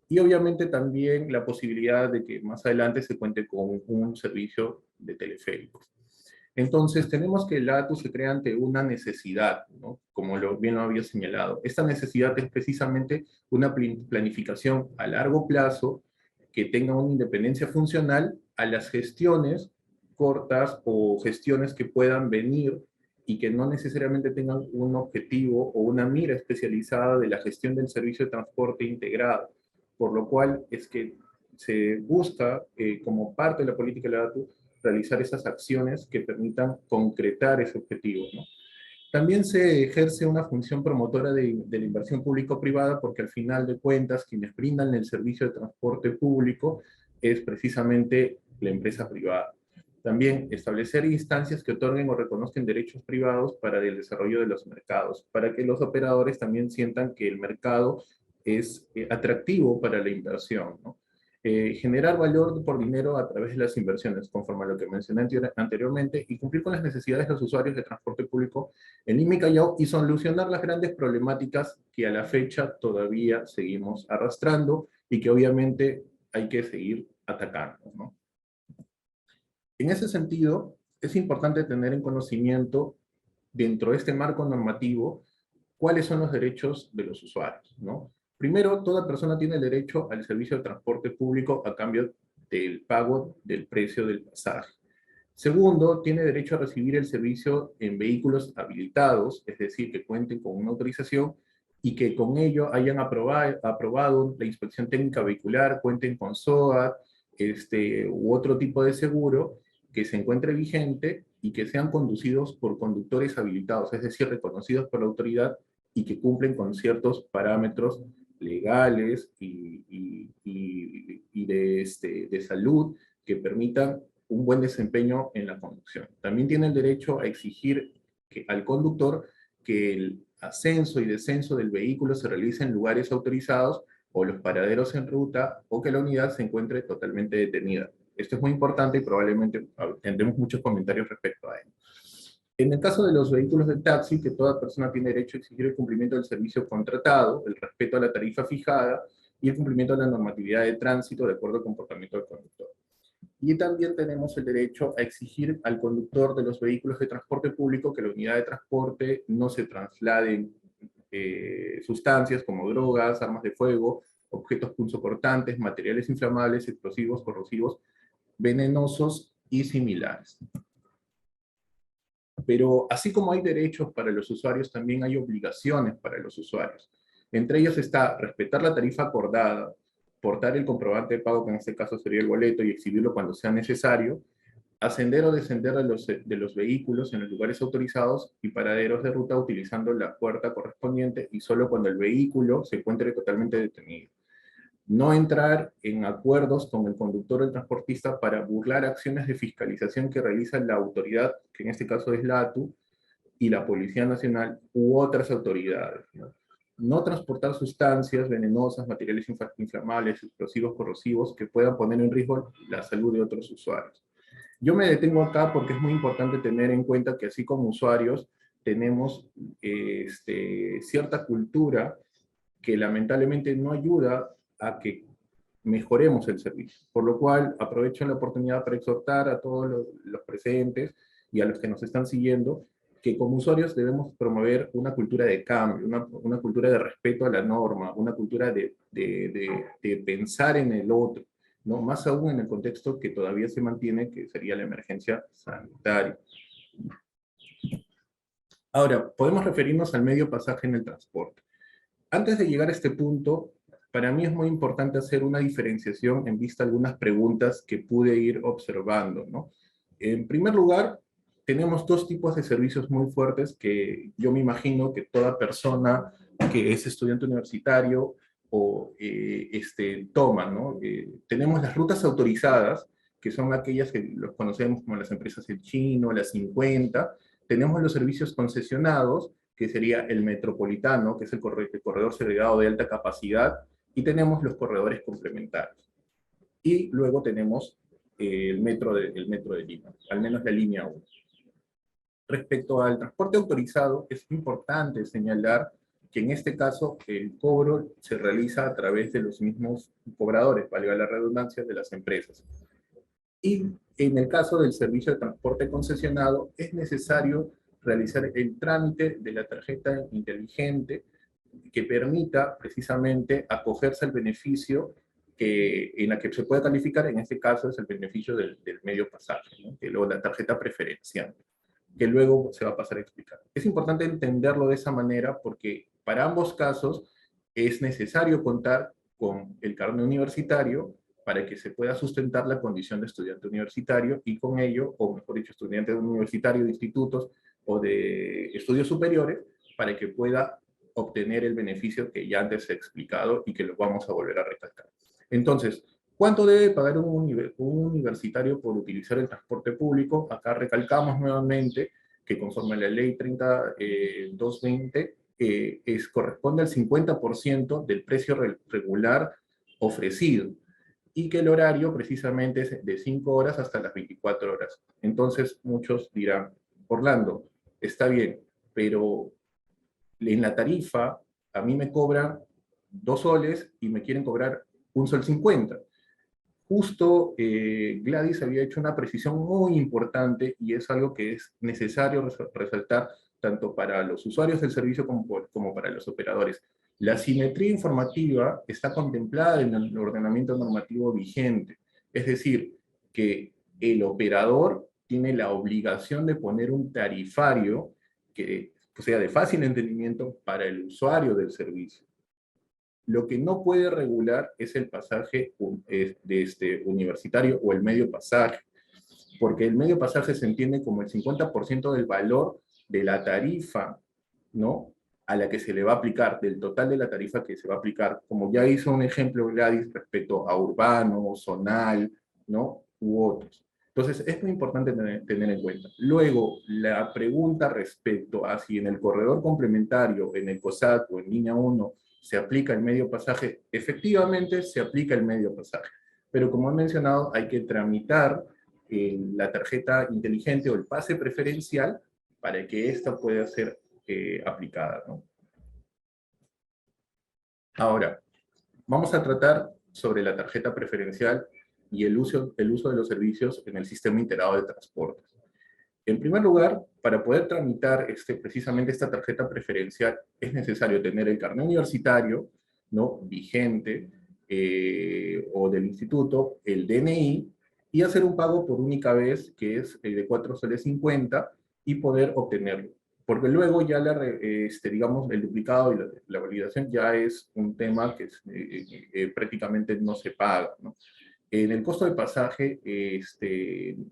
Y obviamente también la posibilidad de que más adelante se cuente con un servicio de teleféricos. Entonces, tenemos que el ATU se crea ante una necesidad, ¿no? Como bien lo había señalado. Esta necesidad es precisamente una planificación a largo plazo que tenga una independencia funcional a las gestiones cortas o gestiones que puedan venir y que no necesariamente tengan un objetivo o una mira especializada de la gestión del servicio de transporte integrado. Por lo cual es que se busca, como parte de la política de la ATU, realizar esas acciones que permitan concretar ese objetivo, ¿no? También se ejerce una función promotora de la inversión público-privada porque al final de cuentas quienes brindan el servicio de transporte público es precisamente la empresa privada. También establecer instancias que otorguen o reconozcan derechos privados para el desarrollo de los mercados, para que los operadores también sientan que el mercado es atractivo para la inversión, ¿no? generar valor por dinero a través de las inversiones, conforme a lo que mencioné anteriormente, y cumplir con las necesidades de los usuarios de transporte público en Lima y Callao, y solucionar las grandes problemáticas que a la fecha todavía seguimos arrastrando, y que obviamente hay que seguir atacando, ¿no? En ese sentido, es importante tener en conocimiento, dentro de este marco normativo, cuáles son los derechos de los usuarios, ¿no? Primero, toda persona tiene el derecho al servicio de transporte público a cambio del pago del precio del pasaje. Segundo, tiene derecho a recibir el servicio en vehículos habilitados, es decir, que cuenten con una autorización y que con ello hayan aprobado la inspección técnica vehicular, cuenten con SOAT, u otro tipo de seguro que se encuentre vigente y que sean conducidos por conductores habilitados, es decir, reconocidos por la autoridad y que cumplen con ciertos parámetros legales y de salud que permitan un buen desempeño en la conducción. También tiene el derecho a exigir al conductor que el ascenso y descenso del vehículo se realice en lugares autorizados o los paraderos en ruta, o que la unidad se encuentre totalmente detenida. Esto es muy importante y probablemente tendremos muchos comentarios respecto a ello. En el caso de los vehículos de taxi, que toda persona tiene derecho a exigir el cumplimiento del servicio contratado, el respeto a la tarifa fijada y el cumplimiento de la normatividad de tránsito de acuerdo al comportamiento del conductor. Y también tenemos el derecho a exigir al conductor de los vehículos de transporte público que la unidad de transporte no se trasladen sustancias como drogas, armas de fuego, objetos punzocortantes, materiales inflamables, explosivos, corrosivos, venenosos y similares. Pero así como hay derechos para los usuarios, también hay obligaciones para los usuarios. Entre ellos está respetar la tarifa acordada, portar el comprobante de pago, que en este caso sería el boleto, y exhibirlo cuando sea necesario, ascender o descender de los vehículos en los lugares autorizados y paraderos de ruta utilizando la puerta correspondiente y solo cuando el vehículo se encuentre totalmente detenido. No entrar en acuerdos con el conductor o el transportista para burlar acciones de fiscalización que realiza la autoridad, que en este caso es la ATU, y la Policía Nacional u otras autoridades, ¿no? No transportar sustancias venenosas, materiales inflamables, explosivos, corrosivos, que puedan poner en riesgo la salud de otros usuarios. Yo me detengo acá porque es muy importante tener en cuenta que así como usuarios tenemos cierta cultura que lamentablemente no ayuda a que mejoremos el servicio. Por lo cual aprovecho la oportunidad para exhortar a todos los presentes y a los que nos están siguiendo que como usuarios debemos promover una cultura de cambio, una cultura de respeto a la norma, una cultura de pensar en el otro, ¿no? Más aún en el contexto que todavía se mantiene, que sería la emergencia sanitaria. Ahora, podemos referirnos al medio pasaje en el transporte. Antes de llegar a este punto, para mí es muy importante hacer una diferenciación en vista de algunas preguntas que pude ir observando, ¿no? En primer lugar, tenemos dos tipos de servicios muy fuertes que yo me imagino que toda persona que es estudiante universitario o toma, ¿no? Tenemos las rutas autorizadas, que son aquellas que los conocemos como las empresas El Chino, las 50. Tenemos los servicios concesionados, que sería el metropolitano, que es el corredor segregado de alta capacidad, y tenemos los corredores complementarios. Y luego tenemos el metro de Lima, al menos la línea 1. Respecto al transporte autorizado, es importante señalar que en este caso el cobro se realiza a través de los mismos cobradores, valga la redundancia, de las empresas. Y en el caso del servicio de transporte concesionado, es necesario realizar el trámite de la tarjeta inteligente que permita precisamente acogerse al beneficio en la que se puede calificar, en este caso es el beneficio del medio pasaje, ¿no? Que luego la tarjeta preferencial, que luego se va a pasar a explicar. Es importante entenderlo de esa manera porque para ambos casos es necesario contar con el carnet universitario para que se pueda sustentar la condición de estudiante universitario y con ello, o mejor dicho, estudiante universitario de institutos o de estudios superiores, para que pueda obtener el beneficio que ya antes he explicado y que lo vamos a volver a recalcar. Entonces, ¿cuánto debe pagar un universitario por utilizar el transporte público? Acá recalcamos nuevamente que conforme a la ley 30220, corresponde al 50% del precio regular ofrecido. y que el horario precisamente es de 5 horas hasta las 24 horas. Entonces muchos dirán, Orlando, está bien, pero en la tarifa a mí me cobran 2 soles y me quieren cobrar 1,50 sol. Justo Gladys había hecho una precisión muy importante y es algo que es necesario resaltar tanto para los usuarios del servicio como para los operadores. La simetría informativa está contemplada en el ordenamiento normativo vigente, es decir, que el operador tiene la obligación de poner un tarifario que sea de fácil entendimiento para el usuario del servicio. Lo que no puede regular es el pasaje universitario o el medio pasaje, porque el medio pasaje se entiende como el 50% del valor de la tarifa, ¿no?, a la que se le va a aplicar, del total de la tarifa que se va a aplicar, como ya hizo un ejemplo Gladys respecto a urbano, zonal, ¿no?, u otros. Entonces, es muy importante tener en cuenta. Luego, la pregunta respecto a si en el corredor complementario, en el COSAC o en línea 1, se aplica el medio pasaje, efectivamente se aplica el medio pasaje. Pero como he mencionado, hay que tramitar la tarjeta inteligente o el pase preferencial para que ésta pueda ser aplicada, ¿no? Ahora, vamos a tratar sobre la tarjeta preferencial y el uso de los servicios en el sistema integrado de transportes. En primer lugar, para poder tramitar precisamente esta tarjeta preferencial, es necesario tener el carnet universitario, ¿no?, vigente, o del instituto, el DNI, y hacer un pago por única vez, que es de 4,50 soles, y poder obtenerlo. Porque luego ya, digamos, el duplicado y la validación ya es un tema que prácticamente no se paga, ¿no? En el costo de pasaje,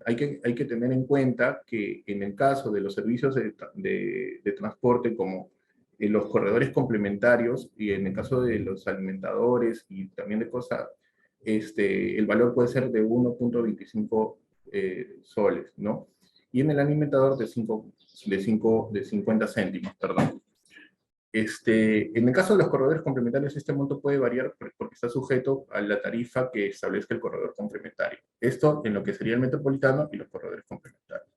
hay que tener en cuenta que en el caso de los servicios de transporte, como en los corredores complementarios, y en el caso de los alimentadores y también de cosas, el valor puede ser de 1,25 soles, ¿no? Y en el alimentador de 50 céntimos, perdón. En el caso de los corredores complementarios, este monto puede variar porque está sujeto a la tarifa que establezca el corredor complementario. Esto en lo que sería el metropolitano y los corredores complementarios.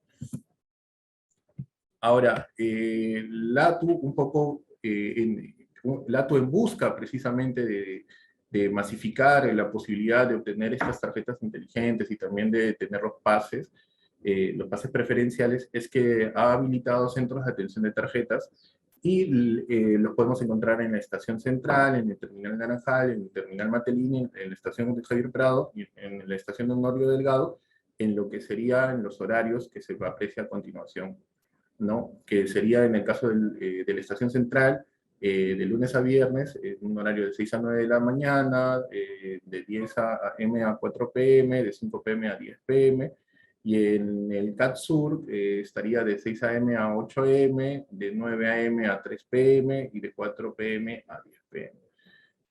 Ahora, LATU un poco, LATU en busca precisamente de masificar la posibilidad de obtener estas tarjetas inteligentes y también de tener los pases preferenciales, es que ha habilitado centros de atención de tarjetas y los podemos encontrar en la estación central, en el terminal Naranjal, en el terminal Matelini, en la estación de Javier Prado y en la estación de Honorio Delgado, en lo que serían los horarios que se aprecia a continuación, ¿no? Que sería en el caso de la estación central, de lunes a viernes, un horario de 6 a 9 de la mañana, de 10 a.m. a 4 p.m., de 5 p.m. a 10 p.m., y en el CAT Sur estaría de 6 a.m. a 8 a.m., de 9 a.m. a 3 p.m. y de 4 p.m. a 10 p.m.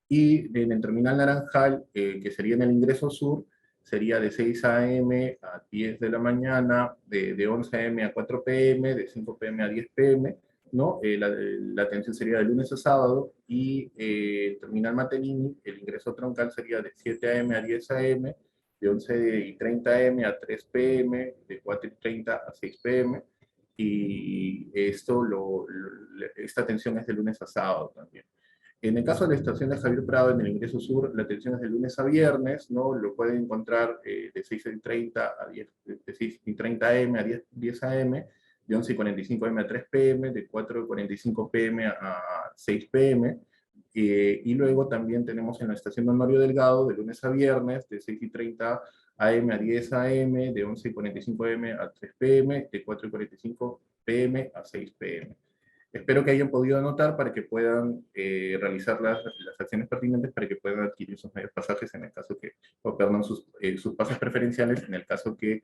Y en el terminal Naranjal, que sería en el ingreso sur, sería de 6 a.m. a 10 de la mañana, de 11 a.m. a 4 p.m., de 5 p.m. a 10 p.m., ¿no? La atención sería de lunes a sábado, y el terminal Matelini, el ingreso troncal sería de 7 a.m. a 10 a.m., de 11:30 a.m. a 3 p.m., de 4:30 a 6 p.m., y esta atención es de lunes a sábado también. En el caso de la estación de Javier Prado, en el ingreso sur, la atención es de lunes a viernes, ¿no? Lo pueden encontrar de 6:30 a 10, de 6:30 a.m. a 10 a.m., de 11:45 a.m. a 3 p.m., de 4:45 p.m. a 6 p.m., y luego también tenemos en la estación de Honorio Delgado, de lunes a viernes, de 6:30 a.m. a 10 a.m., de 11:45 a.m. a 3 p.m., de 4:45 p.m. a 6 p.m. Espero que hayan podido anotar para que puedan realizar las acciones pertinentes para que puedan adquirir sus medios pasajes en el caso que, o perdón, sus pases preferenciales en el caso que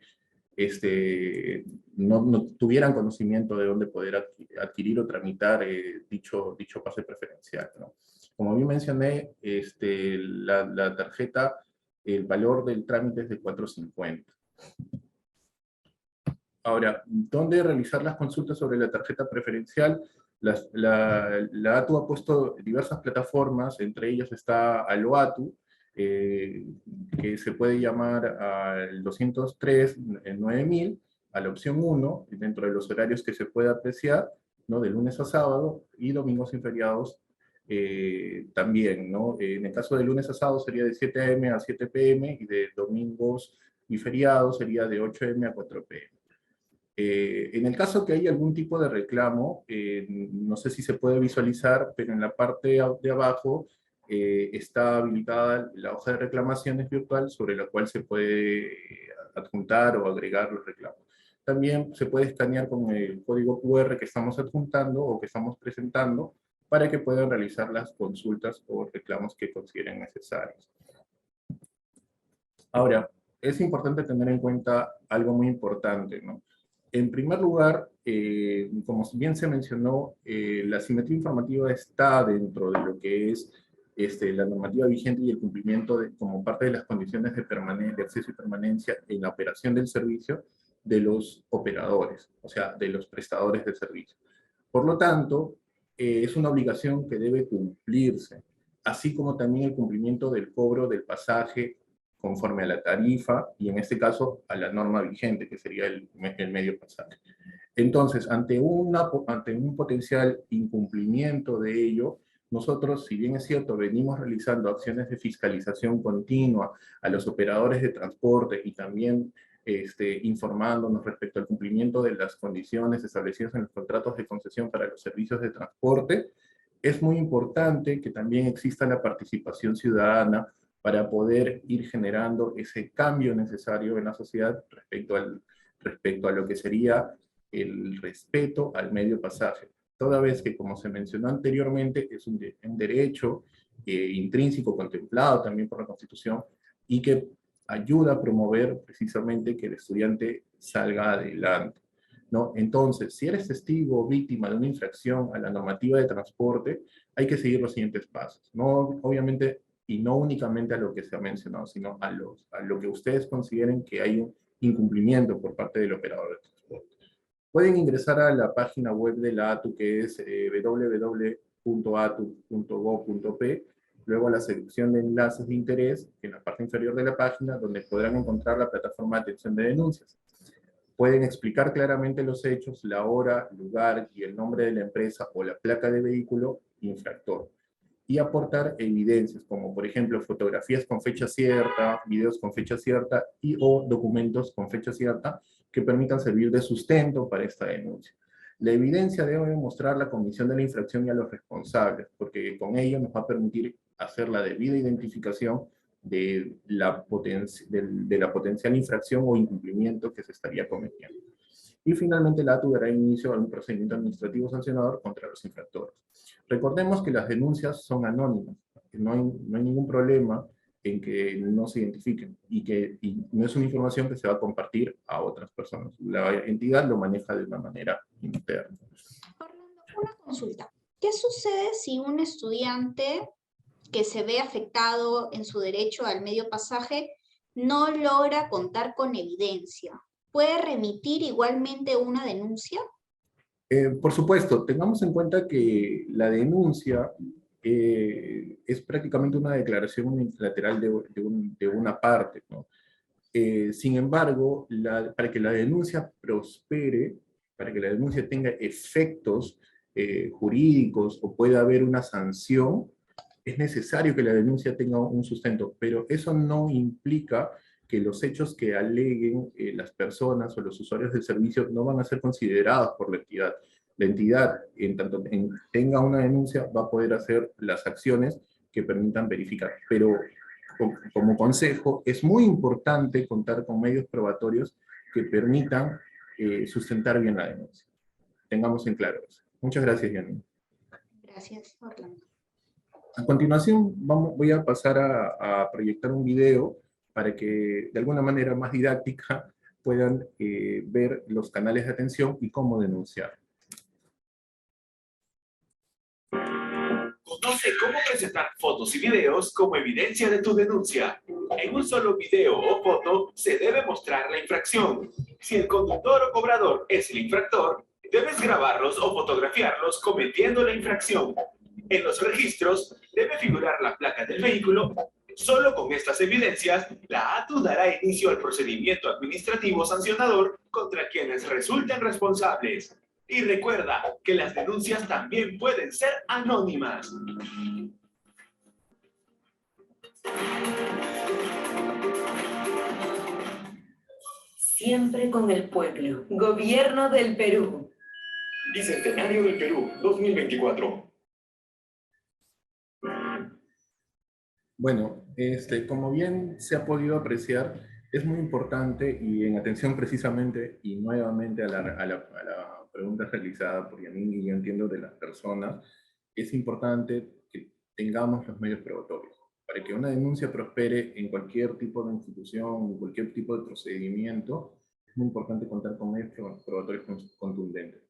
no tuvieran conocimiento de dónde poder adquirir o tramitar dicho pase preferencial, ¿no? Como bien mencioné, la tarjeta, el valor del trámite es de 4.50. Ahora, ¿dónde realizar las consultas sobre la tarjeta preferencial? La ATU ha puesto diversas plataformas, entre ellas está Aloatu, que se puede llamar al 203 9000, a la opción 1, dentro de los horarios que se puede apreciar, ¿no? De lunes a sábado, y domingos y feriados también, ¿no? En el caso de lunes a sábado sería de 7 a.m. a 7 p.m. y de domingos y feriados sería de 8 a.m. a 4 p.m. En el caso que haya algún tipo de reclamo, no sé si se puede visualizar, pero en la parte de abajo está habilitada la hoja de reclamaciones virtual sobre la cual se puede adjuntar o agregar los reclamos. También se puede escanear con el código QR que estamos adjuntando o que estamos presentando para que puedan realizar las consultas o reclamos que consideren necesarios. Ahora, es importante tener en cuenta algo muy importante, ¿no? En primer lugar, como bien se mencionó, la simetría informativa está dentro de lo que es la normativa vigente y el cumplimiento como parte de las condiciones de acceso y permanencia en la operación del servicio de los operadores, o sea, de los prestadores de servicio. Por lo tanto, es una obligación que debe cumplirse, así como también el cumplimiento del cobro del pasaje conforme a la tarifa, y en este caso a la norma vigente, que sería el medio pasaje. Entonces, ante un potencial incumplimiento de ello, nosotros, si bien es cierto, venimos realizando acciones de fiscalización continua a los operadores de transporte y también informándonos respecto al cumplimiento de las condiciones establecidas en los contratos de concesión para los servicios de transporte, es muy importante que también exista la participación ciudadana para poder ir generando ese cambio necesario en la sociedad respecto a lo que sería el respeto al medio pasaje. Toda vez que, como se mencionó anteriormente, es un derecho intrínseco contemplado también por la Constitución y que ayuda a promover precisamente que el estudiante salga adelante, ¿no? Entonces, si eres testigo o víctima de una infracción a la normativa de transporte, hay que seguir los siguientes pasos, ¿no? Obviamente, y no únicamente a lo que se ha mencionado, sino a lo que ustedes consideren que hay un incumplimiento por parte del operador de transporte. Pueden ingresar a la página web de la ATU, que es www.atu.gov.p, luego a la sección de enlaces de interés, en la parte inferior de la página, donde podrán encontrar la plataforma de atención de denuncias. Pueden explicar claramente los hechos, la hora, lugar y el nombre de la empresa o la placa de vehículo infractor, y aportar evidencias, como por ejemplo fotografías con fecha cierta, videos con fecha cierta o documentos con fecha cierta que permitan servir de sustento para esta denuncia. La evidencia debe mostrar la comisión de la infracción y a los responsables, porque con ello nos va a permitir hacer la debida identificación de la potencial infracción o incumplimiento que se estaría cometiendo. Y finalmente la ATU dará inicio a un procedimiento administrativo sancionador contra los infractores. Recordemos que las denuncias son anónimas, que no hay ningún problema en que no se identifiquen y no es una información que se va a compartir a otras personas. La entidad lo maneja de una manera interna. Orlando, una consulta. ¿Qué sucede si un estudiante que se ve afectado en su derecho al medio pasaje no logra contar con evidencia? ¿Puede remitir igualmente una denuncia? Por supuesto, tengamos en cuenta que la denuncia es prácticamente una declaración unilateral de una parte, ¿no? Sin embargo, para que la denuncia prospere, para que la denuncia tenga efectos jurídicos o pueda haber una sanción, es necesario que la denuncia tenga un sustento, pero eso no implica que los hechos que aleguen las personas o los usuarios del servicio no van a ser considerados por la entidad. La entidad, en tanto tenga una denuncia, va a poder hacer las acciones que permitan verificar. Pero como consejo, es muy importante contar con medios probatorios que permitan sustentar bien la denuncia. Tengamos en claro eso. Muchas gracias, Janine. Gracias, Orlando. A continuación, voy a pasar a proyectar un video para que, de alguna manera más didáctica, puedan ver los canales de atención y cómo denunciar. Conoce cómo presentar fotos y videos como evidencia de tu denuncia. En un solo video o foto se debe mostrar la infracción. Si el conductor o cobrador es el infractor, debes grabarlos o fotografiarlos cometiendo la infracción. En los registros debe figurar la placa del vehículo, Solo con estas evidencias, la ATU dará inicio al procedimiento administrativo sancionador contra quienes resulten responsables. Y recuerda que las denuncias también pueden ser anónimas. Siempre con el pueblo. Gobierno del Perú. Bicentenario del Perú, 2024. Bueno, como bien se ha podido apreciar, es muy importante y en atención precisamente y nuevamente a la pregunta realizada por Yanin y yo entiendo de las personas, es importante que tengamos los medios probatorios. Para que una denuncia prospere en cualquier tipo de institución, en cualquier tipo de procedimiento, es muy importante contar con medios probatorios contundentes.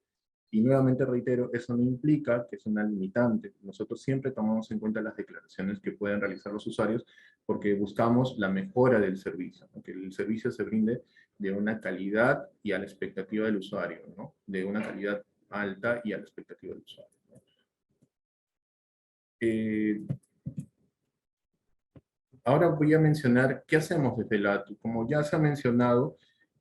Y nuevamente reitero, eso no implica que es una limitante. Nosotros siempre tomamos en cuenta las declaraciones que pueden realizar los usuarios porque buscamos la mejora del servicio, ¿no? Que el servicio se brinde de una calidad y a la expectativa del usuario, ¿no? De una calidad alta y a la expectativa del usuario, ¿no? Ahora voy a mencionar qué hacemos desde la ATU. Como ya se ha mencionado,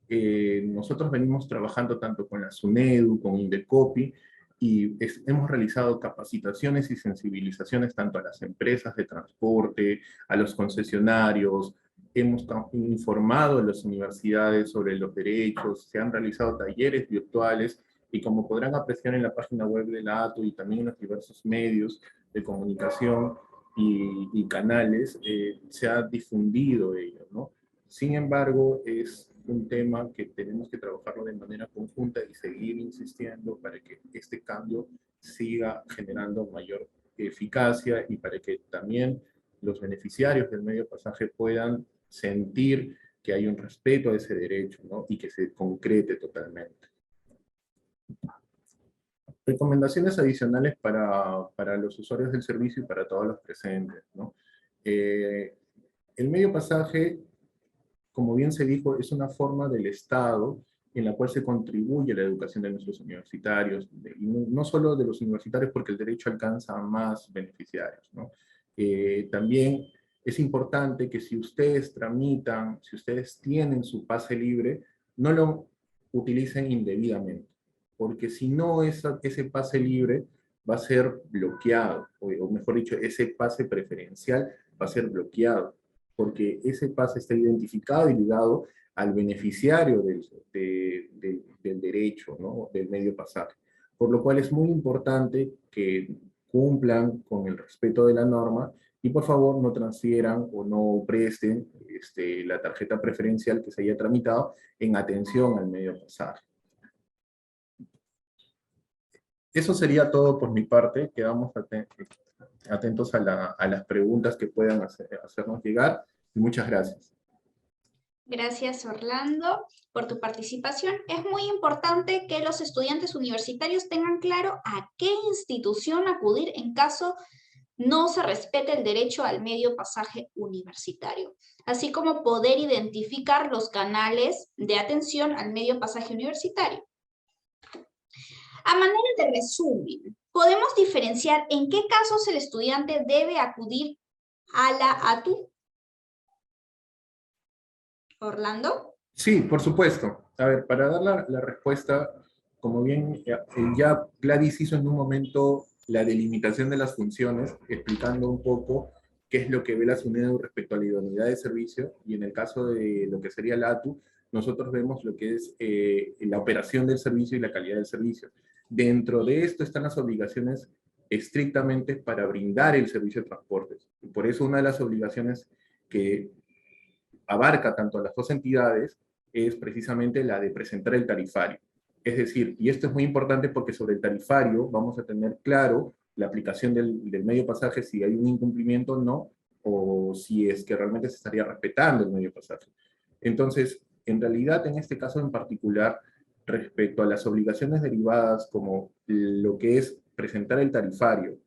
nosotros venimos trabajando tanto con la SUNEDU, con Indecopi, y hemos realizado capacitaciones y sensibilizaciones tanto a las empresas de transporte, a los concesionarios, hemos informado a las universidades sobre los derechos, se han realizado talleres virtuales, y como podrán apreciar en la página web de la ATU y también en los diversos medios de comunicación y canales, se ha difundido ello, ¿no? Sin embargo, es un tema que tenemos que trabajarlo de manera conjunta y seguir insistiendo para que este cambio siga generando mayor eficacia y para que también los beneficiarios del medio pasaje puedan sentir que hay un respeto a ese derecho, ¿no? Y que se concrete totalmente. Recomendaciones adicionales para los usuarios del servicio y para todos los presentes, ¿no? El medio pasaje, como bien se dijo, es una forma del Estado en la cual se contribuye a la educación de nuestros universitarios, y no solo de los universitarios porque el derecho alcanza a más beneficiarios, ¿no? También es importante que si ustedes tramitan, si ustedes tienen su pase libre, no lo utilicen indebidamente, porque si no ese pase libre va a ser bloqueado, o mejor dicho, ese pase preferencial va a ser bloqueado, porque ese pase está identificado y ligado al beneficiario del derecho, ¿no? Del medio pasaje. Por lo cual es muy importante que cumplan con el respeto de la norma y por favor no transfieran o no presten la tarjeta preferencial que se haya tramitado en atención al medio pasaje. Eso sería todo por mi parte. Quedamos atentos a las preguntas que puedan hacernos llegar. Y muchas gracias. Gracias, Orlando, por tu participación. Es muy importante que los estudiantes universitarios tengan claro a qué institución acudir en caso no se respete el derecho al medio pasaje universitario, así como poder identificar los canales de atención al medio pasaje universitario. A manera de resumen, podemos diferenciar en qué casos el estudiante debe acudir a la ATU. ¿Orlando? Sí, por supuesto. A ver, para dar la respuesta, como bien ya Gladys hizo en un momento la delimitación de las funciones, explicando un poco qué es lo que ve la SUNEDU respecto a la idoneidad de servicio, y en el caso de lo que sería la ATU, nosotros vemos lo que es la operación del servicio y la calidad del servicio. Dentro de esto están las obligaciones estrictamente para brindar el servicio de transportes. Y por eso una de las obligaciones que abarca tanto a las dos entidades es precisamente la de presentar el tarifario. Es decir, y esto es muy importante porque sobre el tarifario vamos a tener claro la aplicación del medio pasaje, si hay un incumplimiento o no, o si es que realmente se estaría respetando el medio pasaje. Entonces, en realidad, en este caso en particular, respecto a las obligaciones derivadas como lo que es presentar el tarifario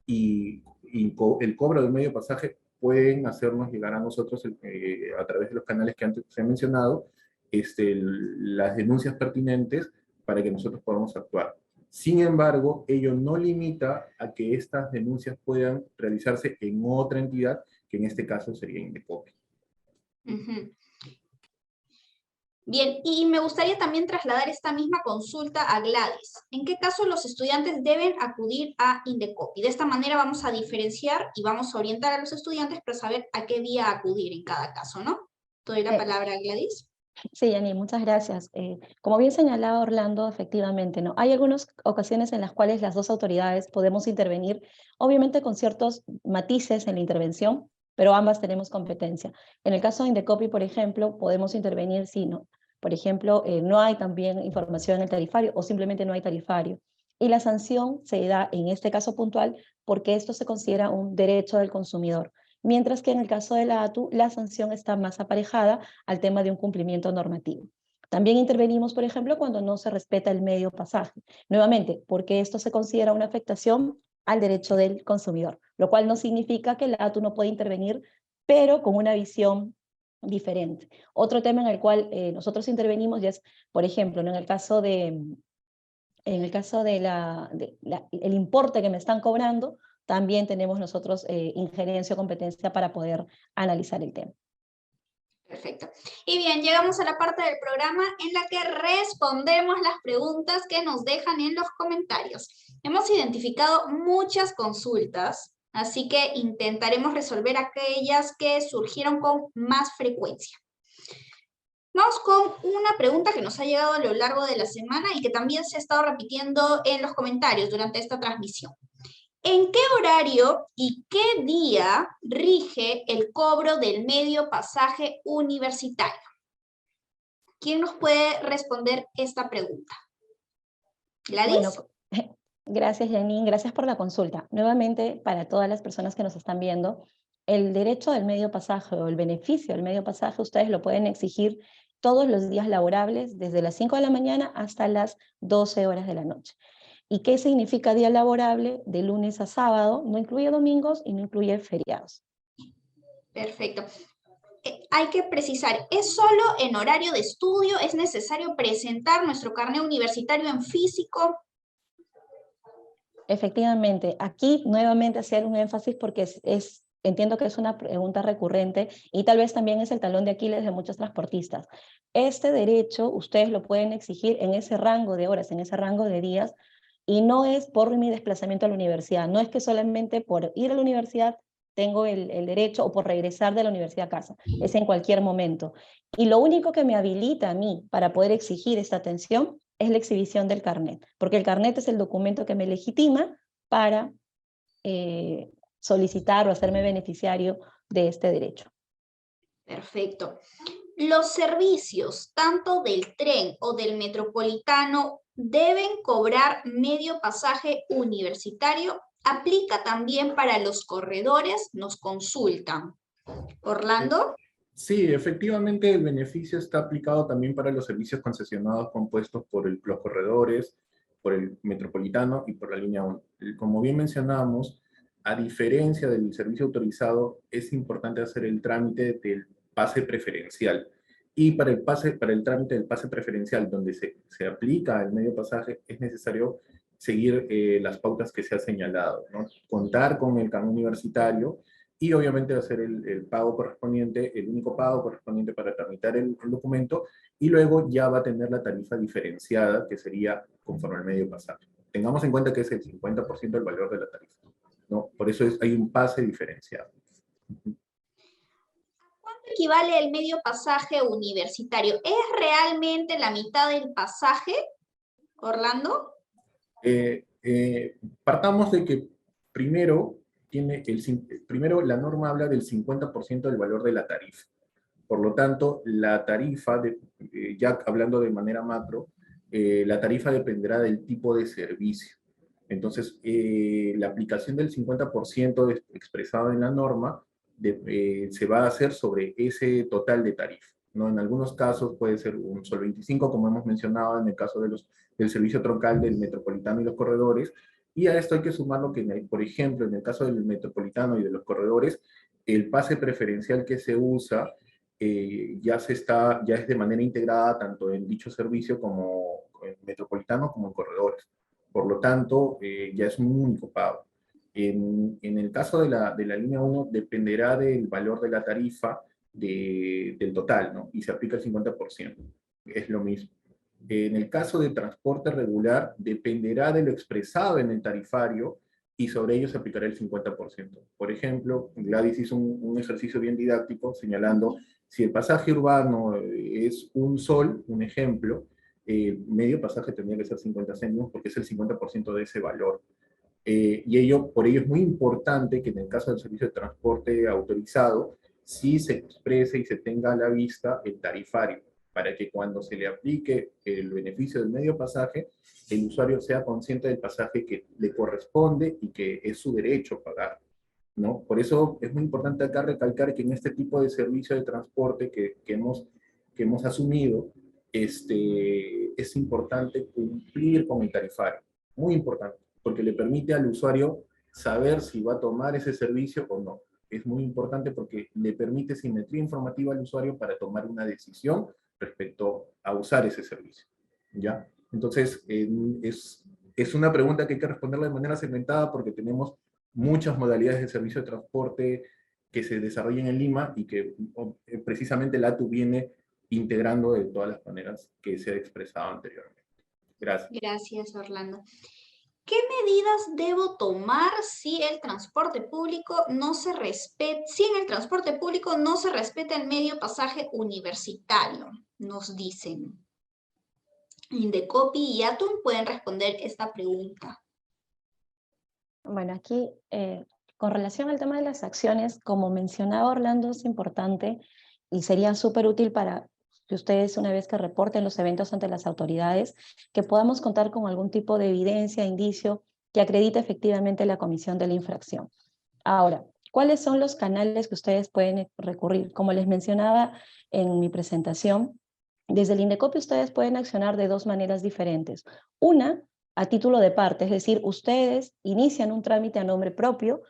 y el cobro del medio pasaje, pueden hacernos llegar a nosotros a través de los canales que antes se han mencionado, las denuncias pertinentes para que nosotros podamos actuar. Sin embargo, ello no limita a que estas denuncias puedan realizarse en otra entidad que en este caso sería Indecopi. Ujú. Bien, y me gustaría también trasladar esta misma consulta a Gladys. ¿En qué caso los estudiantes deben acudir a Indecopi? De esta manera vamos a diferenciar y vamos a orientar a los estudiantes para saber a qué día acudir en cada caso, ¿no? Te doy la palabra a Gladys. Sí, Yani, muchas gracias. Como bien señalaba Orlando, efectivamente, ¿no? Hay algunas ocasiones en las cuales las dos autoridades podemos intervenir, obviamente con ciertos matices en la intervención, pero ambas tenemos competencia. En el caso de Indecopi, por ejemplo, podemos intervenir si no. Por ejemplo, no hay también información en el tarifario o simplemente no hay tarifario. Y la sanción se da en este caso puntual porque esto se considera un derecho del consumidor. Mientras que en el caso de la ATU, la sanción está más aparejada al tema de un cumplimiento normativo. También intervenimos, por ejemplo, cuando no se respeta el medio pasaje. Nuevamente, porque esto se considera una afectación al derecho del consumidor, lo cual no significa que la ATU no puede intervenir, pero con una visión diferente. Otro tema en el cual nosotros intervenimos ya es, por ejemplo, ¿no? en el caso de el importe que me están cobrando, también tenemos nosotros injerencia o competencia para poder analizar el tema. Perfecto. Y bien, llegamos a la parte del programa en la que respondemos las preguntas que nos dejan en los comentarios. Hemos identificado muchas consultas, así que intentaremos resolver aquellas que surgieron con más frecuencia. Vamos con una pregunta que nos ha llegado a lo largo de la semana y que también se ha estado repitiendo en los comentarios durante esta transmisión. ¿En qué horario y qué día rige el cobro del medio pasaje universitario? ¿Quién nos puede responder esta pregunta? ¿Gladys? Bueno, gracias, Janine, gracias por la consulta. Nuevamente, para todas las personas que nos están viendo, el derecho del medio pasaje o el beneficio del medio pasaje, ustedes lo pueden exigir todos los días laborables, desde las 5 de la mañana hasta las 12 horas de la noche. ¿Y qué significa día laborable? De lunes a sábado, no incluye domingos y no incluye feriados. Perfecto. Hay que precisar, ¿es solo en horario de estudio? ¿Es necesario presentar nuestro carnet universitario en físico? Efectivamente, aquí nuevamente hacer un énfasis porque entiendo que es una pregunta recurrente y tal vez también es el talón de Aquiles de muchos transportistas. Este derecho ustedes lo pueden exigir en ese rango de horas, en ese rango de días, y no es por mi desplazamiento a la universidad, no es que solamente por ir a la universidad tengo el derecho o por regresar de la universidad a casa, es en cualquier momento. Y lo único que me habilita a mí para poder exigir esta atención es la exhibición del carnet, porque el carnet es el documento que me legitima para solicitar o hacerme beneficiario de este derecho. Perfecto. ¿Los servicios, tanto del tren o del metropolitano, deben cobrar medio pasaje universitario? ¿Aplica también para los corredores? Nos consultan. ¿Orlando? Sí, efectivamente el beneficio está aplicado también para los servicios concesionados compuestos por los corredores, por el metropolitano y por la línea 1. Como bien mencionamos, a diferencia del servicio autorizado, es importante hacer el trámite del pase preferencial. Y para el trámite del pase preferencial, donde se aplica el medio pasaje, es necesario seguir las pautas que se ha señalado, ¿no? Contar con el carnet universitario y obviamente hacer el pago correspondiente, el único pago correspondiente para tramitar el documento, y luego ya va a tener la tarifa diferenciada, que sería conforme al medio pasaje. Tengamos en cuenta que es el 50% del valor de la tarifa, ¿no? Por eso hay un pase diferenciado. ¿Cuánto equivale el medio pasaje universitario? ¿Es realmente la mitad del pasaje, Orlando? Partamos de que primero la norma habla del 50% del valor de la tarifa. Por lo tanto, la tarifa, ya hablando de manera macro, la tarifa dependerá del tipo de servicio. Entonces, la aplicación del 50% expresado en la norma se va a hacer sobre ese total de tarifa, ¿no? En algunos casos puede ser un solo 25, como hemos mencionado en el caso del servicio troncal del metropolitano y los corredores, y a esto hay que sumarlo que, por ejemplo, en el caso del metropolitano y de los corredores, el pase preferencial que se usa ya es de manera integrada tanto en dicho servicio como en metropolitano como en corredores. Por lo tanto, ya es un único pago. En el caso de la línea 1, dependerá del valor de la tarifa del total, ¿no? Y se aplica el 50%. Es lo mismo. En el caso de transporte regular, dependerá de lo expresado en el tarifario y sobre ello se aplicará el 50%. Por ejemplo, Gladys hizo un ejercicio bien didáctico señalando si el pasaje urbano es un sol, un ejemplo, medio pasaje tendría que ser 50 céntimos porque es el 50% de ese valor. Por ello es muy importante que en el caso del servicio de transporte autorizado, sí se exprese y se tenga a la vista el tarifario, para que cuando se le aplique el beneficio del medio pasaje, el usuario sea consciente del pasaje que le corresponde y que es su derecho pagar, ¿no? Por eso es muy importante acá recalcar que en este tipo de servicio de transporte que hemos asumido, es importante cumplir con el tarifario, muy importante, porque le permite al usuario saber si va a tomar ese servicio o no. Es muy importante porque le permite simetría informativa al usuario para tomar una decisión respecto a usar ese servicio, ¿ya? Entonces, es una pregunta que hay que responderla de manera segmentada porque tenemos muchas modalidades de servicio de transporte que se desarrollan en Lima y que precisamente la ATU viene integrando de todas las maneras que se ha expresado anteriormente. Gracias. Gracias, Orlando. ¿Qué medidas debo tomar si en el transporte público no se respeta el medio pasaje universitario? Nos dicen. Indecopi y Atum pueden responder esta pregunta. Bueno, aquí, con relación al tema de las acciones, como mencionaba Orlando, es importante y sería súper útil para que ustedes, una vez que reporten los eventos ante las autoridades, que podamos contar con algún tipo de evidencia, indicio, que acredite efectivamente la comisión de la infracción. Ahora, ¿cuáles son los canales que ustedes pueden recurrir? Como les mencionaba en mi presentación, desde el Indecopi ustedes pueden accionar de dos maneras diferentes. Una, a título de parte, es decir, ustedes inician un trámite a nombre propio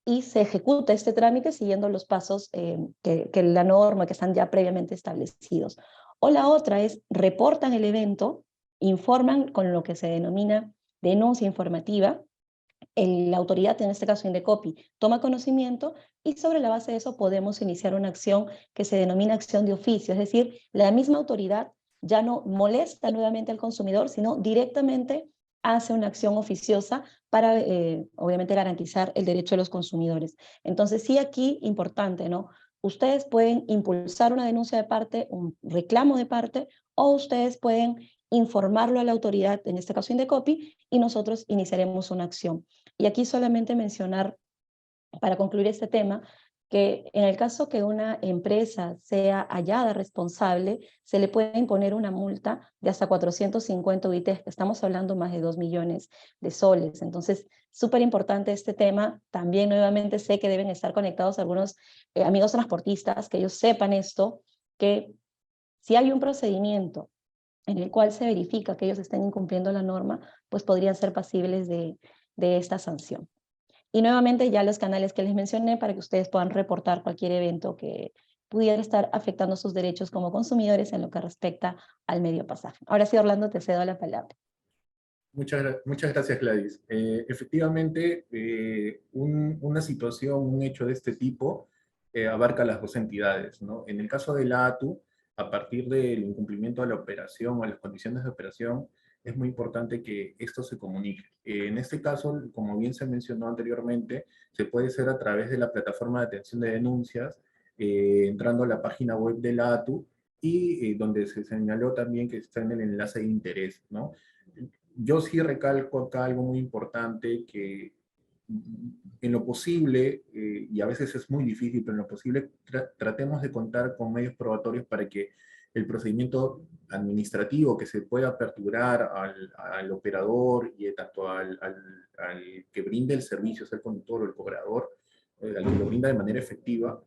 y se ejecuta este trámite siguiendo los pasos que la norma, que están ya previamente establecidos. O la otra es, reportan el evento, informan con lo que se denomina denuncia informativa, la autoridad, en este caso Indecopi, toma conocimiento y sobre la base de eso podemos iniciar una acción que se denomina acción de oficio, es decir, la misma autoridad ya no molesta nuevamente al consumidor, sino directamente hace una acción oficiosa para, obviamente, garantizar el derecho de los consumidores. Entonces, sí, aquí, importante, ¿no? Ustedes pueden impulsar una denuncia de parte, un reclamo de parte, o ustedes pueden informarlo a la autoridad, en este caso Indecopi, y nosotros iniciaremos una acción. Y aquí solamente mencionar, para concluir este tema, que en el caso que una empresa sea hallada responsable, se le puede imponer una multa de hasta 450 UITs, estamos hablando más de 2 millones de soles. Entonces, súper importante este tema. También nuevamente sé que deben estar conectados algunos amigos transportistas, que ellos sepan esto, que si hay un procedimiento en el cual se verifica que ellos estén incumpliendo la norma, pues podrían ser pasibles de esta sanción. Y nuevamente ya los canales que les mencioné para que ustedes puedan reportar cualquier evento que pudiera estar afectando sus derechos como consumidores en lo que respecta al medio pasaje. Ahora sí, Orlando, te cedo la palabra. Muchas gracias, Gladys. Efectivamente, una situación, un hecho de este tipo, abarca las dos entidades, ¿no? En el caso de la ATU, a partir del incumplimiento de la operación o las condiciones de operación, es muy importante que esto se comunique. En este caso, como bien se mencionó anteriormente, se puede hacer a través de la plataforma de atención de denuncias, entrando a la página web de la ATU, y donde se señaló también que está en el enlace de interés, ¿no? Yo sí recalco acá algo muy importante, que en lo posible, y a veces es muy difícil, pero en lo posible tratemos de contar con medios probatorios para que el procedimiento administrativo que se pueda aperturar al operador y tanto al que brinde el servicio, sea el conductor o el cobrador, al que lo brinda de manera efectiva,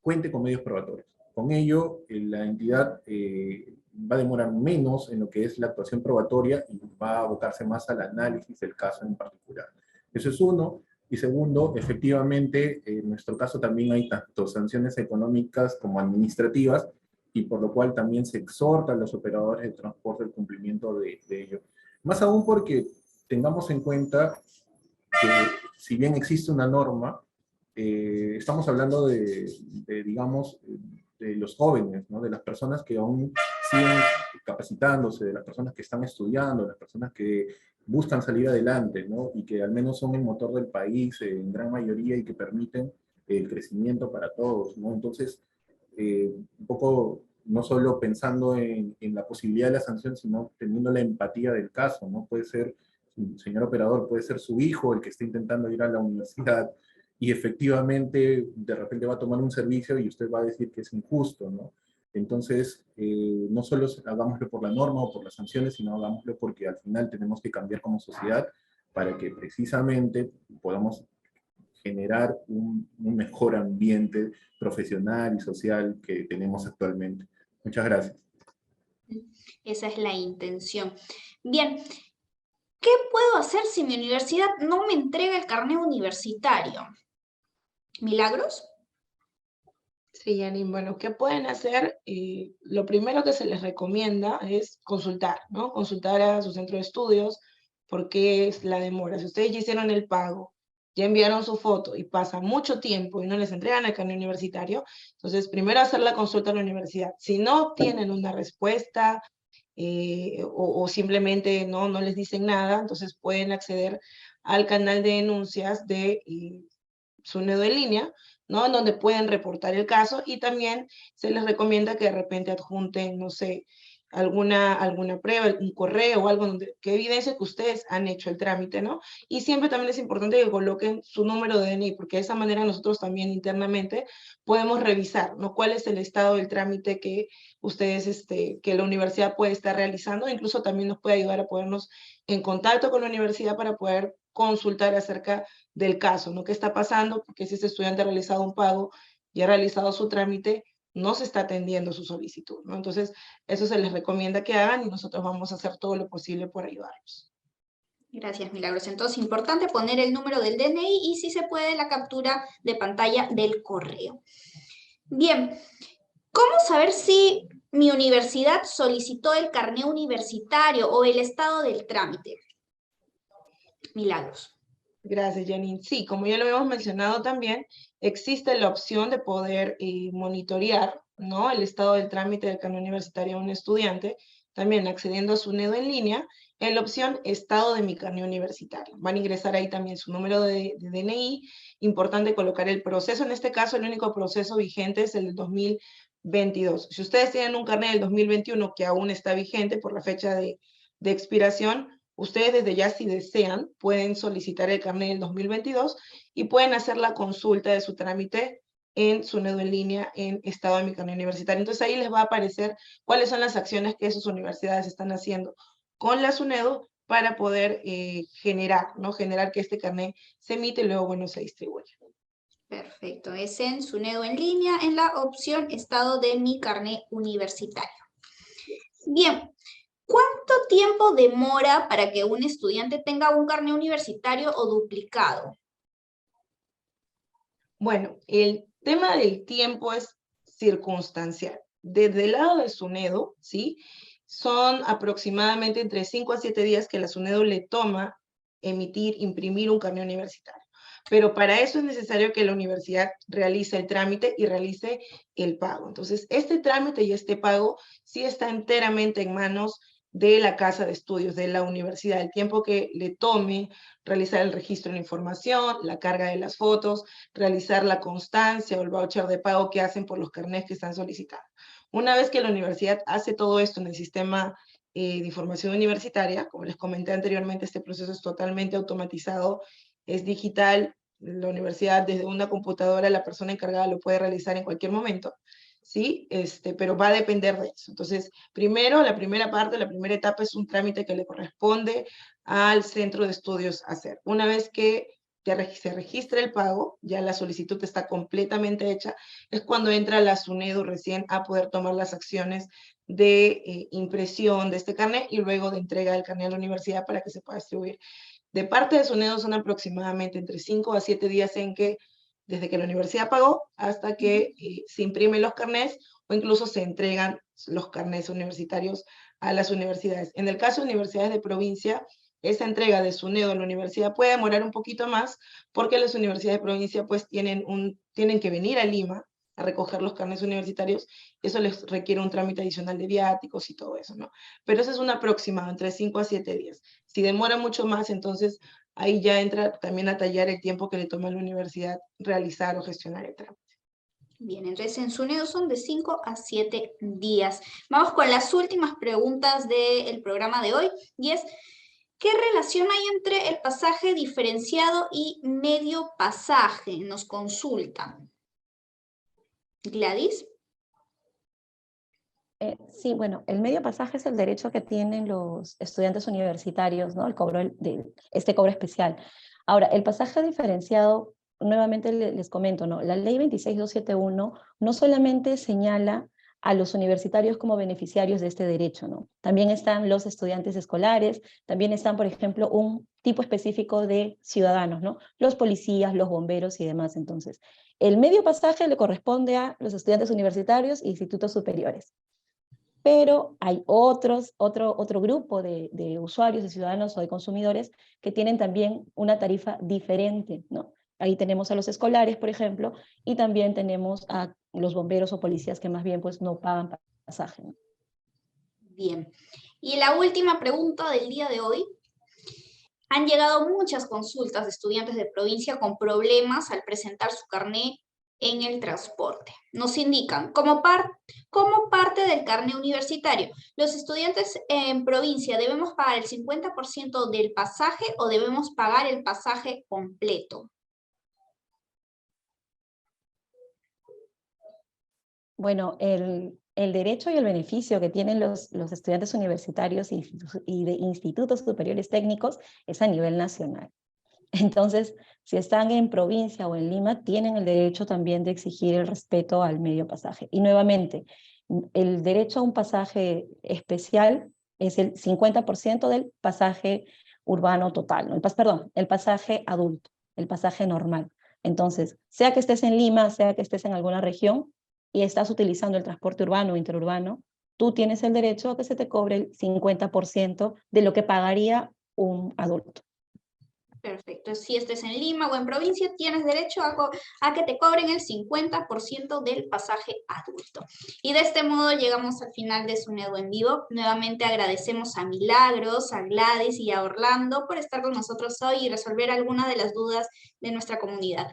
cuente con medios probatorios. Con ello, la entidad va a demorar menos en lo que es la actuación probatoria y va a abocarse más al análisis del caso en particular. Eso es uno. Y segundo, efectivamente, en nuestro caso también hay tanto sanciones económicas como administrativas, y por lo cual también se exhorta a los operadores de transporte el cumplimiento de ello. Más aún porque tengamos en cuenta que si bien existe una norma, estamos hablando digamos, de los jóvenes, ¿no? De las personas que aún siguen capacitándose, de las personas que están estudiando, de las personas que buscan salir adelante, ¿no? Y que al menos son el motor del país en gran mayoría y que permiten el crecimiento para todos, ¿no? Entonces, un poco no solo pensando en la posibilidad de la sanción, sino teniendo la empatía del caso, ¿no? Puede ser, señor operador, puede ser su hijo el que está intentando ir a la universidad y efectivamente de repente va a tomar un servicio y usted va a decir que es injusto, ¿no? Entonces, no solo hagámoslo por la norma o por las sanciones, sino hagámoslo porque al final tenemos que cambiar como sociedad para que precisamente podamos generar un mejor ambiente profesional y social que tenemos actualmente. Muchas gracias. Esa es la intención. Bien, ¿qué puedo hacer si mi universidad no me entrega el carnet universitario? ¿Milagros? Sí, Janine, bueno, ¿qué pueden hacer? Lo primero que se les recomienda es consultar, ¿no? Consultar a su centro de estudios por qué es la demora. Si ustedes ya hicieron el pago, ya enviaron su foto y pasa mucho tiempo y no les entregan el carnet universitario, entonces primero hacer la consulta a la universidad. Si no obtienen una respuesta o simplemente no les dicen nada, entonces pueden acceder al canal de denuncias de SUNEDO en línea, ¿no? En donde pueden reportar el caso y también se les recomienda que de repente adjunten, no sé, alguna prueba, un correo o algo que evidencie que ustedes han hecho el trámite, ¿no? Y siempre también es importante que coloquen su número de DNI, porque de esa manera nosotros también internamente podemos revisar, ¿no? Cuál es el estado del trámite que ustedes, que la universidad puede estar realizando, incluso también nos puede ayudar a ponernos en contacto con la universidad para poder consultar acerca del caso, ¿no? ¿Qué está pasando? Porque si ese estudiante ha realizado un pago y ha realizado su trámite, no se está atendiendo su solicitud, ¿no? Entonces, eso se les recomienda que hagan y nosotros vamos a hacer todo lo posible por ayudarlos. Gracias, Milagros. Entonces, importante poner el número del DNI y si se puede la captura de pantalla del correo. Bien, ¿cómo saber si mi universidad solicitó el carnet universitario o el estado del trámite? Milagros. Gracias, Janine. Sí, como ya lo habíamos mencionado también, existe la opción de poder monitorear, ¿no? El estado del trámite del carnet universitario a un estudiante, también accediendo a SUNEDO en línea, en la opción Estado de mi carnet universitario. Van a ingresar ahí también su número de DNI, importante colocar el proceso, en este caso el único proceso vigente es el del 2022. Si ustedes tienen un carnet del 2021 que aún está vigente por la fecha de expiración, ustedes desde ya, si desean, pueden solicitar el carnet del 2022 y pueden hacer la consulta de su trámite en SUNEDO en línea en Estado de mi carnet universitario. Entonces ahí les va a aparecer cuáles son las acciones que sus universidades están haciendo con la SUNEDO para poder generar, ¿no? Generar que este carnet se emite y luego, bueno, se distribuye. Perfecto, es en SUNEDO en línea en la opción Estado de mi carnet universitario. Bien. ¿Cuánto tiempo demora para que un estudiante tenga un carnet universitario o duplicado? Bueno, el tema del tiempo es circunstancial. Desde el lado de SUNEDO, ¿sí? Son aproximadamente entre 5 a 7 días que la SUNEDO le toma imprimir un carnet universitario. Pero para eso es necesario que la universidad realice el trámite y realice el pago. Entonces, este trámite y este pago sí está enteramente en manos de la casa de estudios, de la universidad, el tiempo que le tome realizar el registro de la información, la carga de las fotos, realizar la constancia o el voucher de pago que hacen por los carnets que están solicitando. Una vez que la universidad hace todo esto en el sistema de información universitaria, como les comenté anteriormente, este proceso es totalmente automatizado, es digital, la universidad desde una computadora, la persona encargada lo puede realizar en cualquier momento, ¿sí? Pero va a depender de eso. Entonces, primero, la primera parte, la primera etapa es un trámite que le corresponde al centro de estudios hacer. Una vez que se registra el pago, ya la solicitud está completamente hecha, es cuando entra la SUNEDO recién a poder tomar las acciones de impresión de este carnet y luego de entrega del carnet a la universidad para que se pueda distribuir. De parte de SUNEDO son aproximadamente entre 5 a 7 días en que desde que la universidad pagó hasta que se imprimen los carnets o incluso se entregan los carnets universitarios a las universidades. En el caso de universidades de provincia, esa entrega de SUNEDU a la universidad puede demorar un poquito más, porque las universidades de provincia pues tienen que venir a Lima a recoger los carnets universitarios, y eso les requiere un trámite adicional de viáticos y todo eso, ¿no? Pero eso es un aproximado, entre 5 a 7 días. Si demora mucho más, entonces ahí ya entra también a tallar el tiempo que le toma a la universidad realizar o gestionar el trámite. Bien, entonces en SUNEDU son de 5 a 7 días. Vamos con las últimas preguntas del programa de hoy, y es, ¿qué relación hay entre el pasaje diferenciado y medio pasaje? Nos consultan. Gladys. Sí, bueno, el medio pasaje es el derecho que tienen los estudiantes universitarios, ¿no? El cobro este cobro especial. Ahora, el pasaje diferenciado, nuevamente les comento, ¿no? La ley 26271 no solamente señala a los universitarios como beneficiarios de este derecho, ¿no? También están los estudiantes escolares, también están, por ejemplo, un tipo específico de ciudadanos, ¿no? Los policías, los bomberos y demás. Entonces, el medio pasaje le corresponde a los estudiantes universitarios e institutos superiores. Pero hay otro grupo de usuarios, de ciudadanos o de consumidores que tienen también una tarifa diferente, ¿no? Ahí tenemos a los escolares, por ejemplo, y también tenemos a los bomberos o policías que más bien pues no pagan pasaje, ¿no? Bien. Y la última pregunta del día de hoy. Han llegado muchas consultas de estudiantes de provincia con problemas al presentar su carnet en el transporte. Nos indican, como parte del carnet universitario, ¿los estudiantes en provincia debemos pagar el 50% del pasaje o debemos pagar el pasaje completo? Bueno, el derecho y el beneficio que tienen los estudiantes universitarios y de institutos superiores técnicos es a nivel nacional. Entonces, si están en provincia o en Lima, tienen el derecho también de exigir el respeto al medio pasaje. Y nuevamente, el derecho a un pasaje especial es el 50% del pasaje urbano total, ¿no? El pasaje adulto, el pasaje normal. Entonces, sea que estés en Lima, sea que estés en alguna región y estás utilizando el transporte urbano o interurbano, tú tienes el derecho a que se te cobre el 50% de lo que pagaría un adulto. Perfecto. Si estés en Lima o en provincia, tienes derecho a que te cobren el 50% del pasaje adulto. Y de este modo llegamos al final de SUNEDU en vivo. Nuevamente agradecemos a Milagros, a Gladys y a Orlando por estar con nosotros hoy y resolver algunas de las dudas de nuestra comunidad.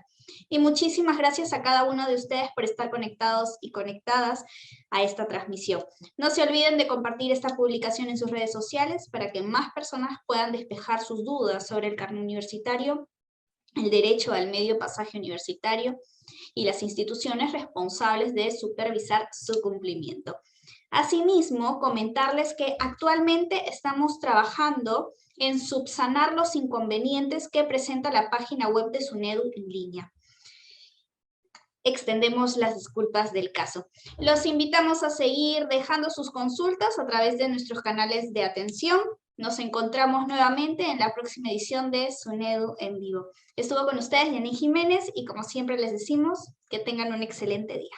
Y muchísimas gracias a cada uno de ustedes por estar conectados y conectadas a esta transmisión. No se olviden de compartir esta publicación en sus redes sociales para que más personas puedan despejar sus dudas sobre el carnet universitario, el derecho al medio pasaje universitario y las instituciones responsables de supervisar su cumplimiento. Asimismo, comentarles que actualmente estamos trabajando en subsanar los inconvenientes que presenta la página web de SUNEDU en línea. Extendemos las disculpas del caso. Los invitamos a seguir dejando sus consultas a través de nuestros canales de atención. Nos encontramos nuevamente en la próxima edición de SUNEDU en vivo. Estuvo con ustedes Yanin Jiménez y como siempre les decimos que tengan un excelente día.